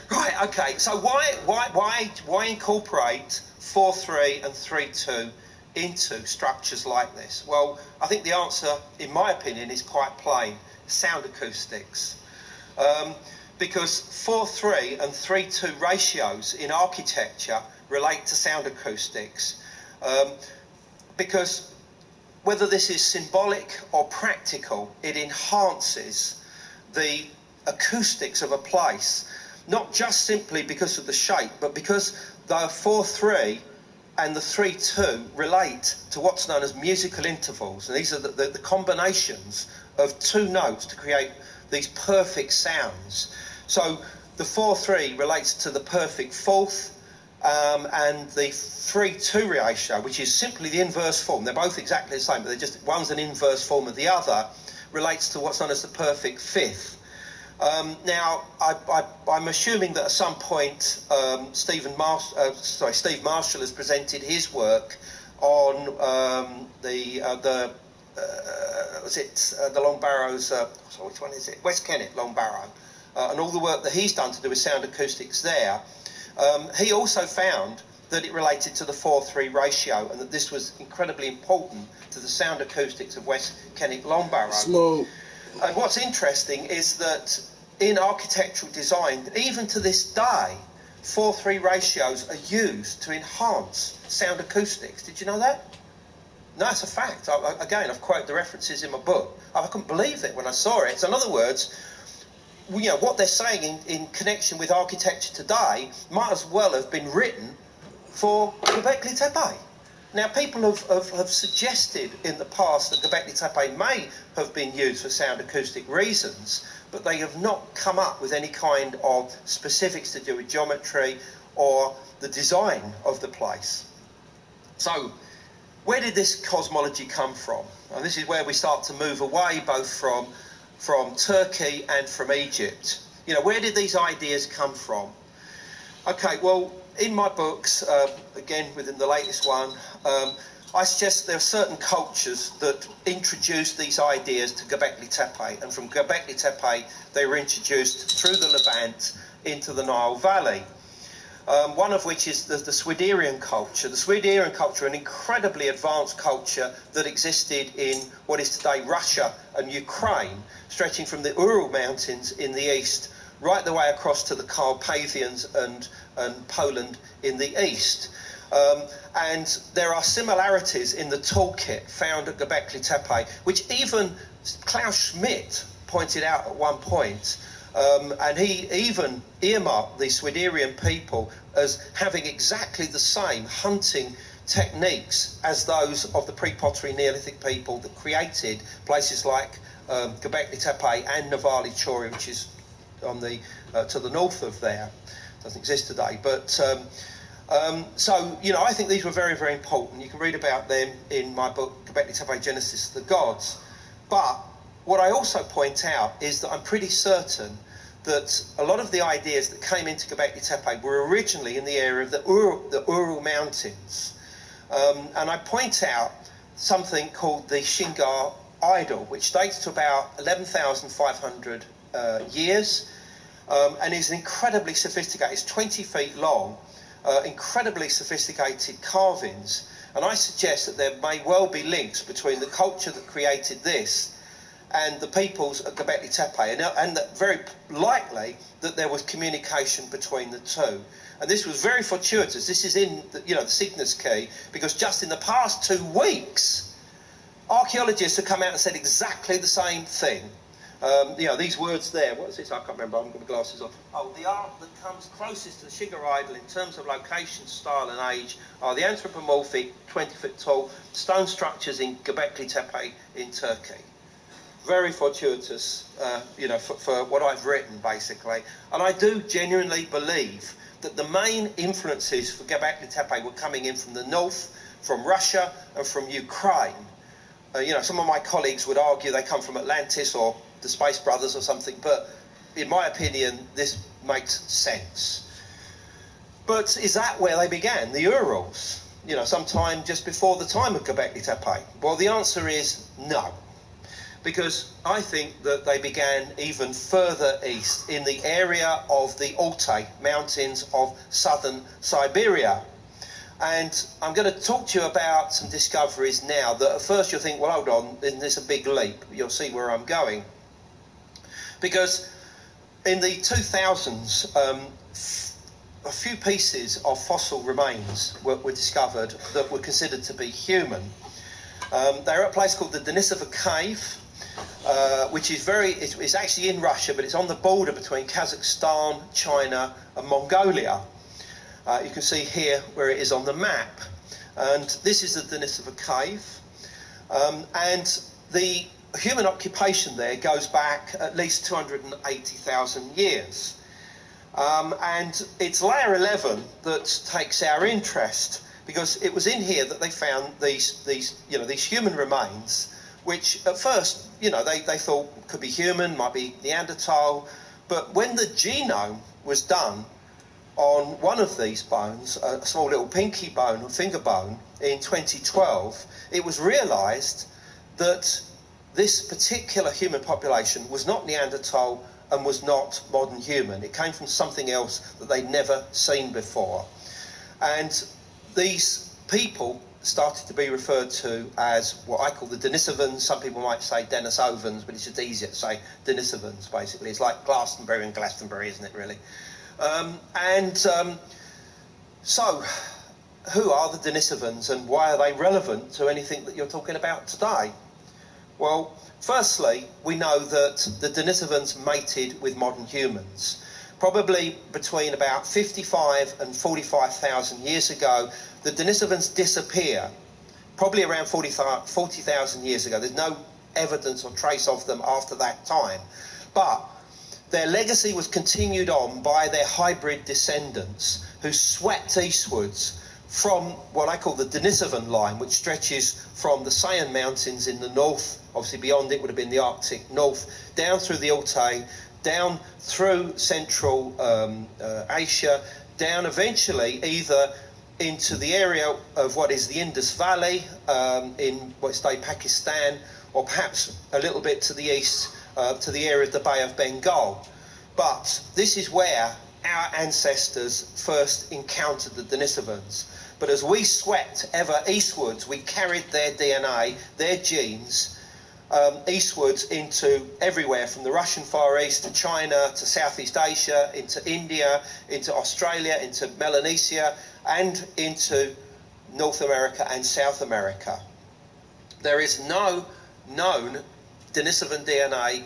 Right, okay, so why incorporate 4-3 and 3-2 into structures like this? Well, I think the answer, in my opinion, is quite plain: sound acoustics. Because 4-3 and 3-2 ratios in architecture relate to sound acoustics. Because whether this is symbolic or practical, it enhances the acoustics of a place, not just simply because of the shape, but because the 4-3 and the 3-2 relate to what's known as musical intervals. And these are the combinations of 2 notes to create these perfect sounds. So the 4-3 relates to the perfect fourth, and the 3-2 ratio, which is simply the inverse form. They're both exactly the same, but they're just, one's an inverse form of the other, relates to what's known as the perfect fifth. Now, I'm assuming that at some point Steve Marshall has presented his work on the Long Barrows. Which one is it? West Kennet Long Barrow, and all the work that he's done to do with sound acoustics there. He also found that it related to the 4-3 ratio, and that this was incredibly important to the sound acoustics of West Kennet Long Barrow. Smoke. And what's interesting is that in architectural design, even to this day, 4-3 ratios are used to enhance sound acoustics. Did you know that? No, it's a fact. Again, I've quoted the references in my book. I couldn't believe it when I saw it. So in other words, you know, what they're saying in connection with architecture today might as well have been written for Göbekli Tepe. Now, people have suggested in the past that Göbekli Tepe may have been used for sound acoustic reasons, but they have not come up with any kind of specifics to do with geometry or the design of the place. So, where did this cosmology come from? And this is where we start to move away both from Turkey and from Egypt. You know, where did these ideas come from? Okay, well, in my books, again within the latest one, I suggest there are certain cultures that introduced these ideas to Göbekli Tepe, and from Göbekli Tepe they were introduced through the Levant into the Nile Valley. One of which is the Swiderian culture. The Swiderian culture, an incredibly advanced culture that existed in what is today Russia and Ukraine, stretching from the Ural Mountains in the east right the way across to the Carpathians and Poland in the east. And there are similarities in the toolkit found at Göbekli Tepe, which even Klaus Schmidt pointed out at one point. And he even earmarked the Swiderian people as having exactly the same hunting techniques as those of the pre-pottery Neolithic people that created places like Göbekli Tepe and Navali Chori, which is on the to the north of there. Doesn't exist today, but so, you know, I think these were very, very important. You can read about them in my book, Göbekli Tepe, Genesis of the Gods. But what I also point out is that I'm pretty certain that a lot of the ideas that came into Göbekli Tepe were originally in the area of the Ural Mountains. And I point out something called the Shingar idol, which dates to about 11,500 years, and is incredibly sophisticated. It's 20 feet long, incredibly sophisticated carvings. And I suggest that there may well be links between the culture that created this and the peoples at Göbekli Tepe, and that very likely that there was communication between the two. And this was very fortuitous. This is in the, you know, the Cygnus Key, because just in the past 2 weeks, archaeologists have come out and said exactly the same thing. You know, these words there, what is this? I can't remember, I haven't got my glasses on. Oh, the art that comes closest to the Shingar idol in terms of location, style and age are the anthropomorphic, 20-foot tall stone structures in Göbekli Tepe in Turkey. Very fortuitous, you know, for what I've written, basically. And I do genuinely believe that the main influences for Göbekli Tepe were coming in from the north, from Russia and from Ukraine. You know, some of my colleagues would argue they come from Atlantis or the Space Brothers or something, but in my opinion, this makes sense. But is that where they began? The Urals? You know, sometime just before the time of Göbekli Tepe? Well, the answer is no. Because I think that they began even further east in the area of the Altai Mountains of southern Siberia. And I'm going to talk to you about some discoveries now that at first you'll think, well, hold on, isn't this a big leap? You'll see where I'm going. Because in the 2000s, a few pieces of fossil remains were discovered that were considered to be human. They're at a place called the Denisova Cave, which is it's actually in Russia, but it's on the border between Kazakhstan, China and Mongolia. You can see here where it is on the map. And this is the Denisova Cave. And the human occupation there goes back at least 280,000 years. And it's layer 11 that takes our interest, because it was in here that they found these human remains, which at first, you know, they thought could be human, might be Neanderthal. But when the genome was done on one of these bones, a small little pinky bone or finger bone, in 2012, it was realised that this particular human population was not Neanderthal and was not modern human. It came from something else that they'd never seen before. And these people started to be referred to as what I call the Denisovans. Some people might say Denisovans, but it's just easier to say Denisovans, basically. It's like Glastonbury and Glastonbury, isn't it, really? So, who are the Denisovans and why are they relevant to anything that you're talking about today? Well, firstly, we know that the Denisovans mated with modern humans. Probably between about 55 and 45,000 years ago, the Denisovans disappear. Probably around 40,000 years ago. There's no evidence or trace of them after that time. But their legacy was continued on by their hybrid descendants who swept eastwards from what I call the Denisovan line, which stretches from the Sayan Mountains in the north, obviously beyond it would have been the Arctic North, down through the Altai, down through Central Asia, down eventually either into the area of what is the Indus Valley in what's today Pakistan, or perhaps a little bit to the east to the area of the Bay of Bengal. But this is where our ancestors first encountered the Denisovans. But as we swept ever eastwards, we carried their DNA, their genes, eastwards into everywhere, from the Russian Far East to China to Southeast Asia, into India, into Australia, into Melanesia, and into North America and South America. There is no known Denisovan DNA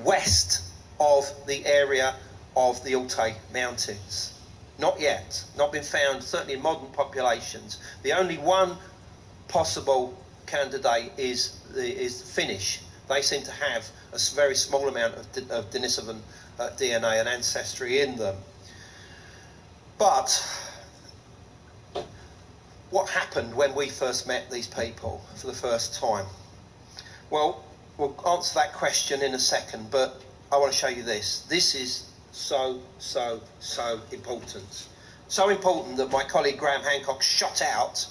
west of the area of the Altai Mountains. Not yet. Not been found, certainly in modern populations. The only one possible candidate is Finnish. They seem to have a very small amount of Denisovan DNA and ancestry in them. But what happened when we first met these people for the first time? Well, we'll answer that question in a second, but I want to show you this. This is so important. So important that my colleague Graham Hancock shot out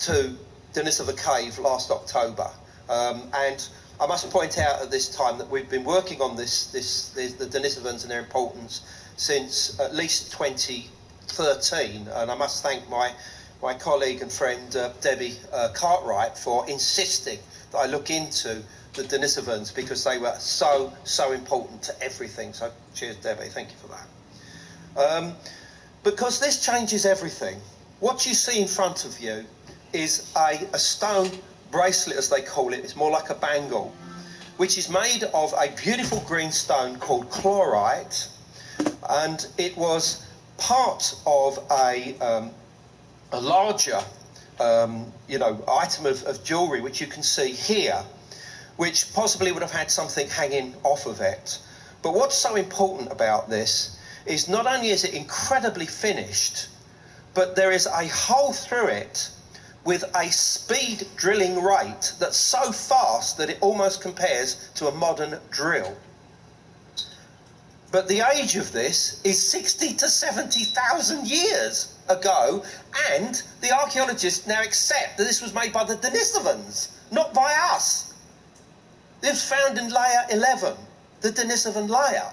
to Denisova Cave last October. And I must point out at this time that we've been working on the Denisovans and their importance since at least 2013. And I must thank my colleague and friend Debbie Cartwright for insisting that I look into the Denisovans, because they were so important to everything. So cheers, Debbie, thank you for that. Because this changes everything. What you see in front of you is a stone bracelet, as they call it. It's more like a bangle, which is made of a beautiful green stone called chlorite, and it was part of a larger item of jewellery, which you can see here, which possibly would have had something hanging off of it. But what's so important about this is not only is it incredibly finished, but there is a hole through it with a speed drilling rate that's so fast that it almost compares to a modern drill. But the age of this is 60 to 70,000 years ago, and the archaeologists now accept that this was made by the Denisovans, not by us. It was found in layer 11, the Denisovan layer.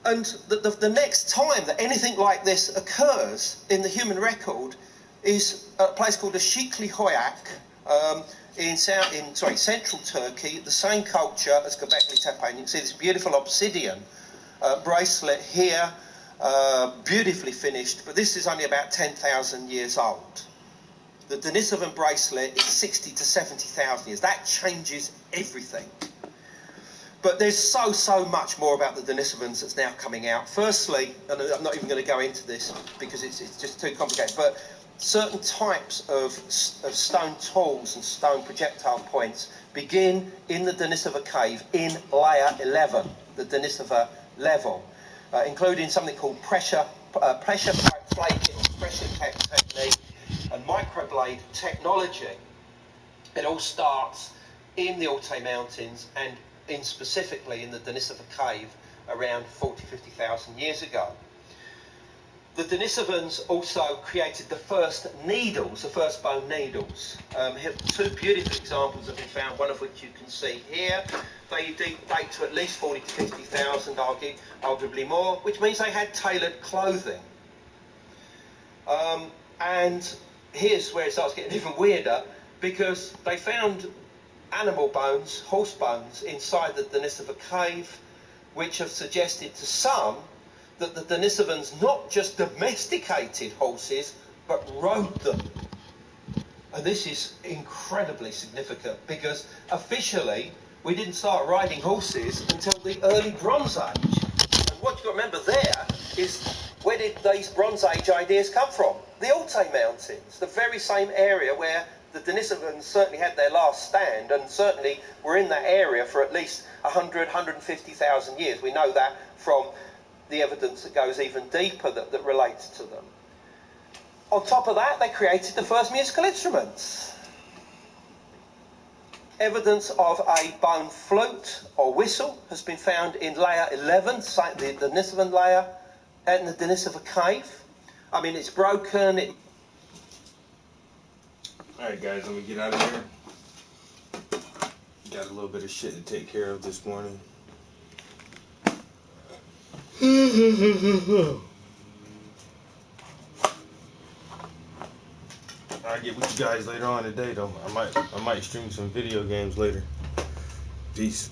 And the next time that anything like this occurs in the human record is a place called Ashikli Hoyak in central Turkey, the same culture as Göbekli Tepe. And you can see this beautiful obsidian bracelet here, beautifully finished, but this is only about 10,000 years old. The Denisovan bracelet is 60 to 70,000 years. That changes everything. But there's so much more about the Denisovans that's now coming out. Firstly, and I'm not even going to go into this because it's just too complicated, but certain types of stone tools and stone projectile points begin in the Denisova cave in layer 11, the Denisova level, including something called pressure pipe flaking, or pressure technique, and microblade technology. It all starts in the Altai Mountains and specifically in the Denisova cave around 50,000 years ago. The Denisovans also created the first needles, the first bone needles. Here are two beautiful examples that we found, one of which you can see here. They date to at least 40 to 50,000, arguably more, which means they had tailored clothing. And here's where it starts getting even weirder, because they found animal bones, horse bones, inside the Denisova cave, which have suggested to some that the Denisovans not just domesticated horses, but rode them. And this is incredibly significant because officially we didn't start riding horses until the early Bronze Age. And what you've got to remember there is, where did these Bronze Age ideas come from? The Altai Mountains, the very same area where the Denisovans certainly had their last stand, and certainly were in that area for at least 100, 150,000 years. We know that from the evidence that goes even deeper that relates to them. On top of that, they created the first musical instruments. Evidence of a bone flute or whistle has been found in layer 11, the Denisovan layer, in the Denisova cave. I mean, it's broken. Alright guys, let me get out of here. Got a little bit of shit to take care of this morning. I'll get with you guys later on today though. I might stream some video games later. Peace.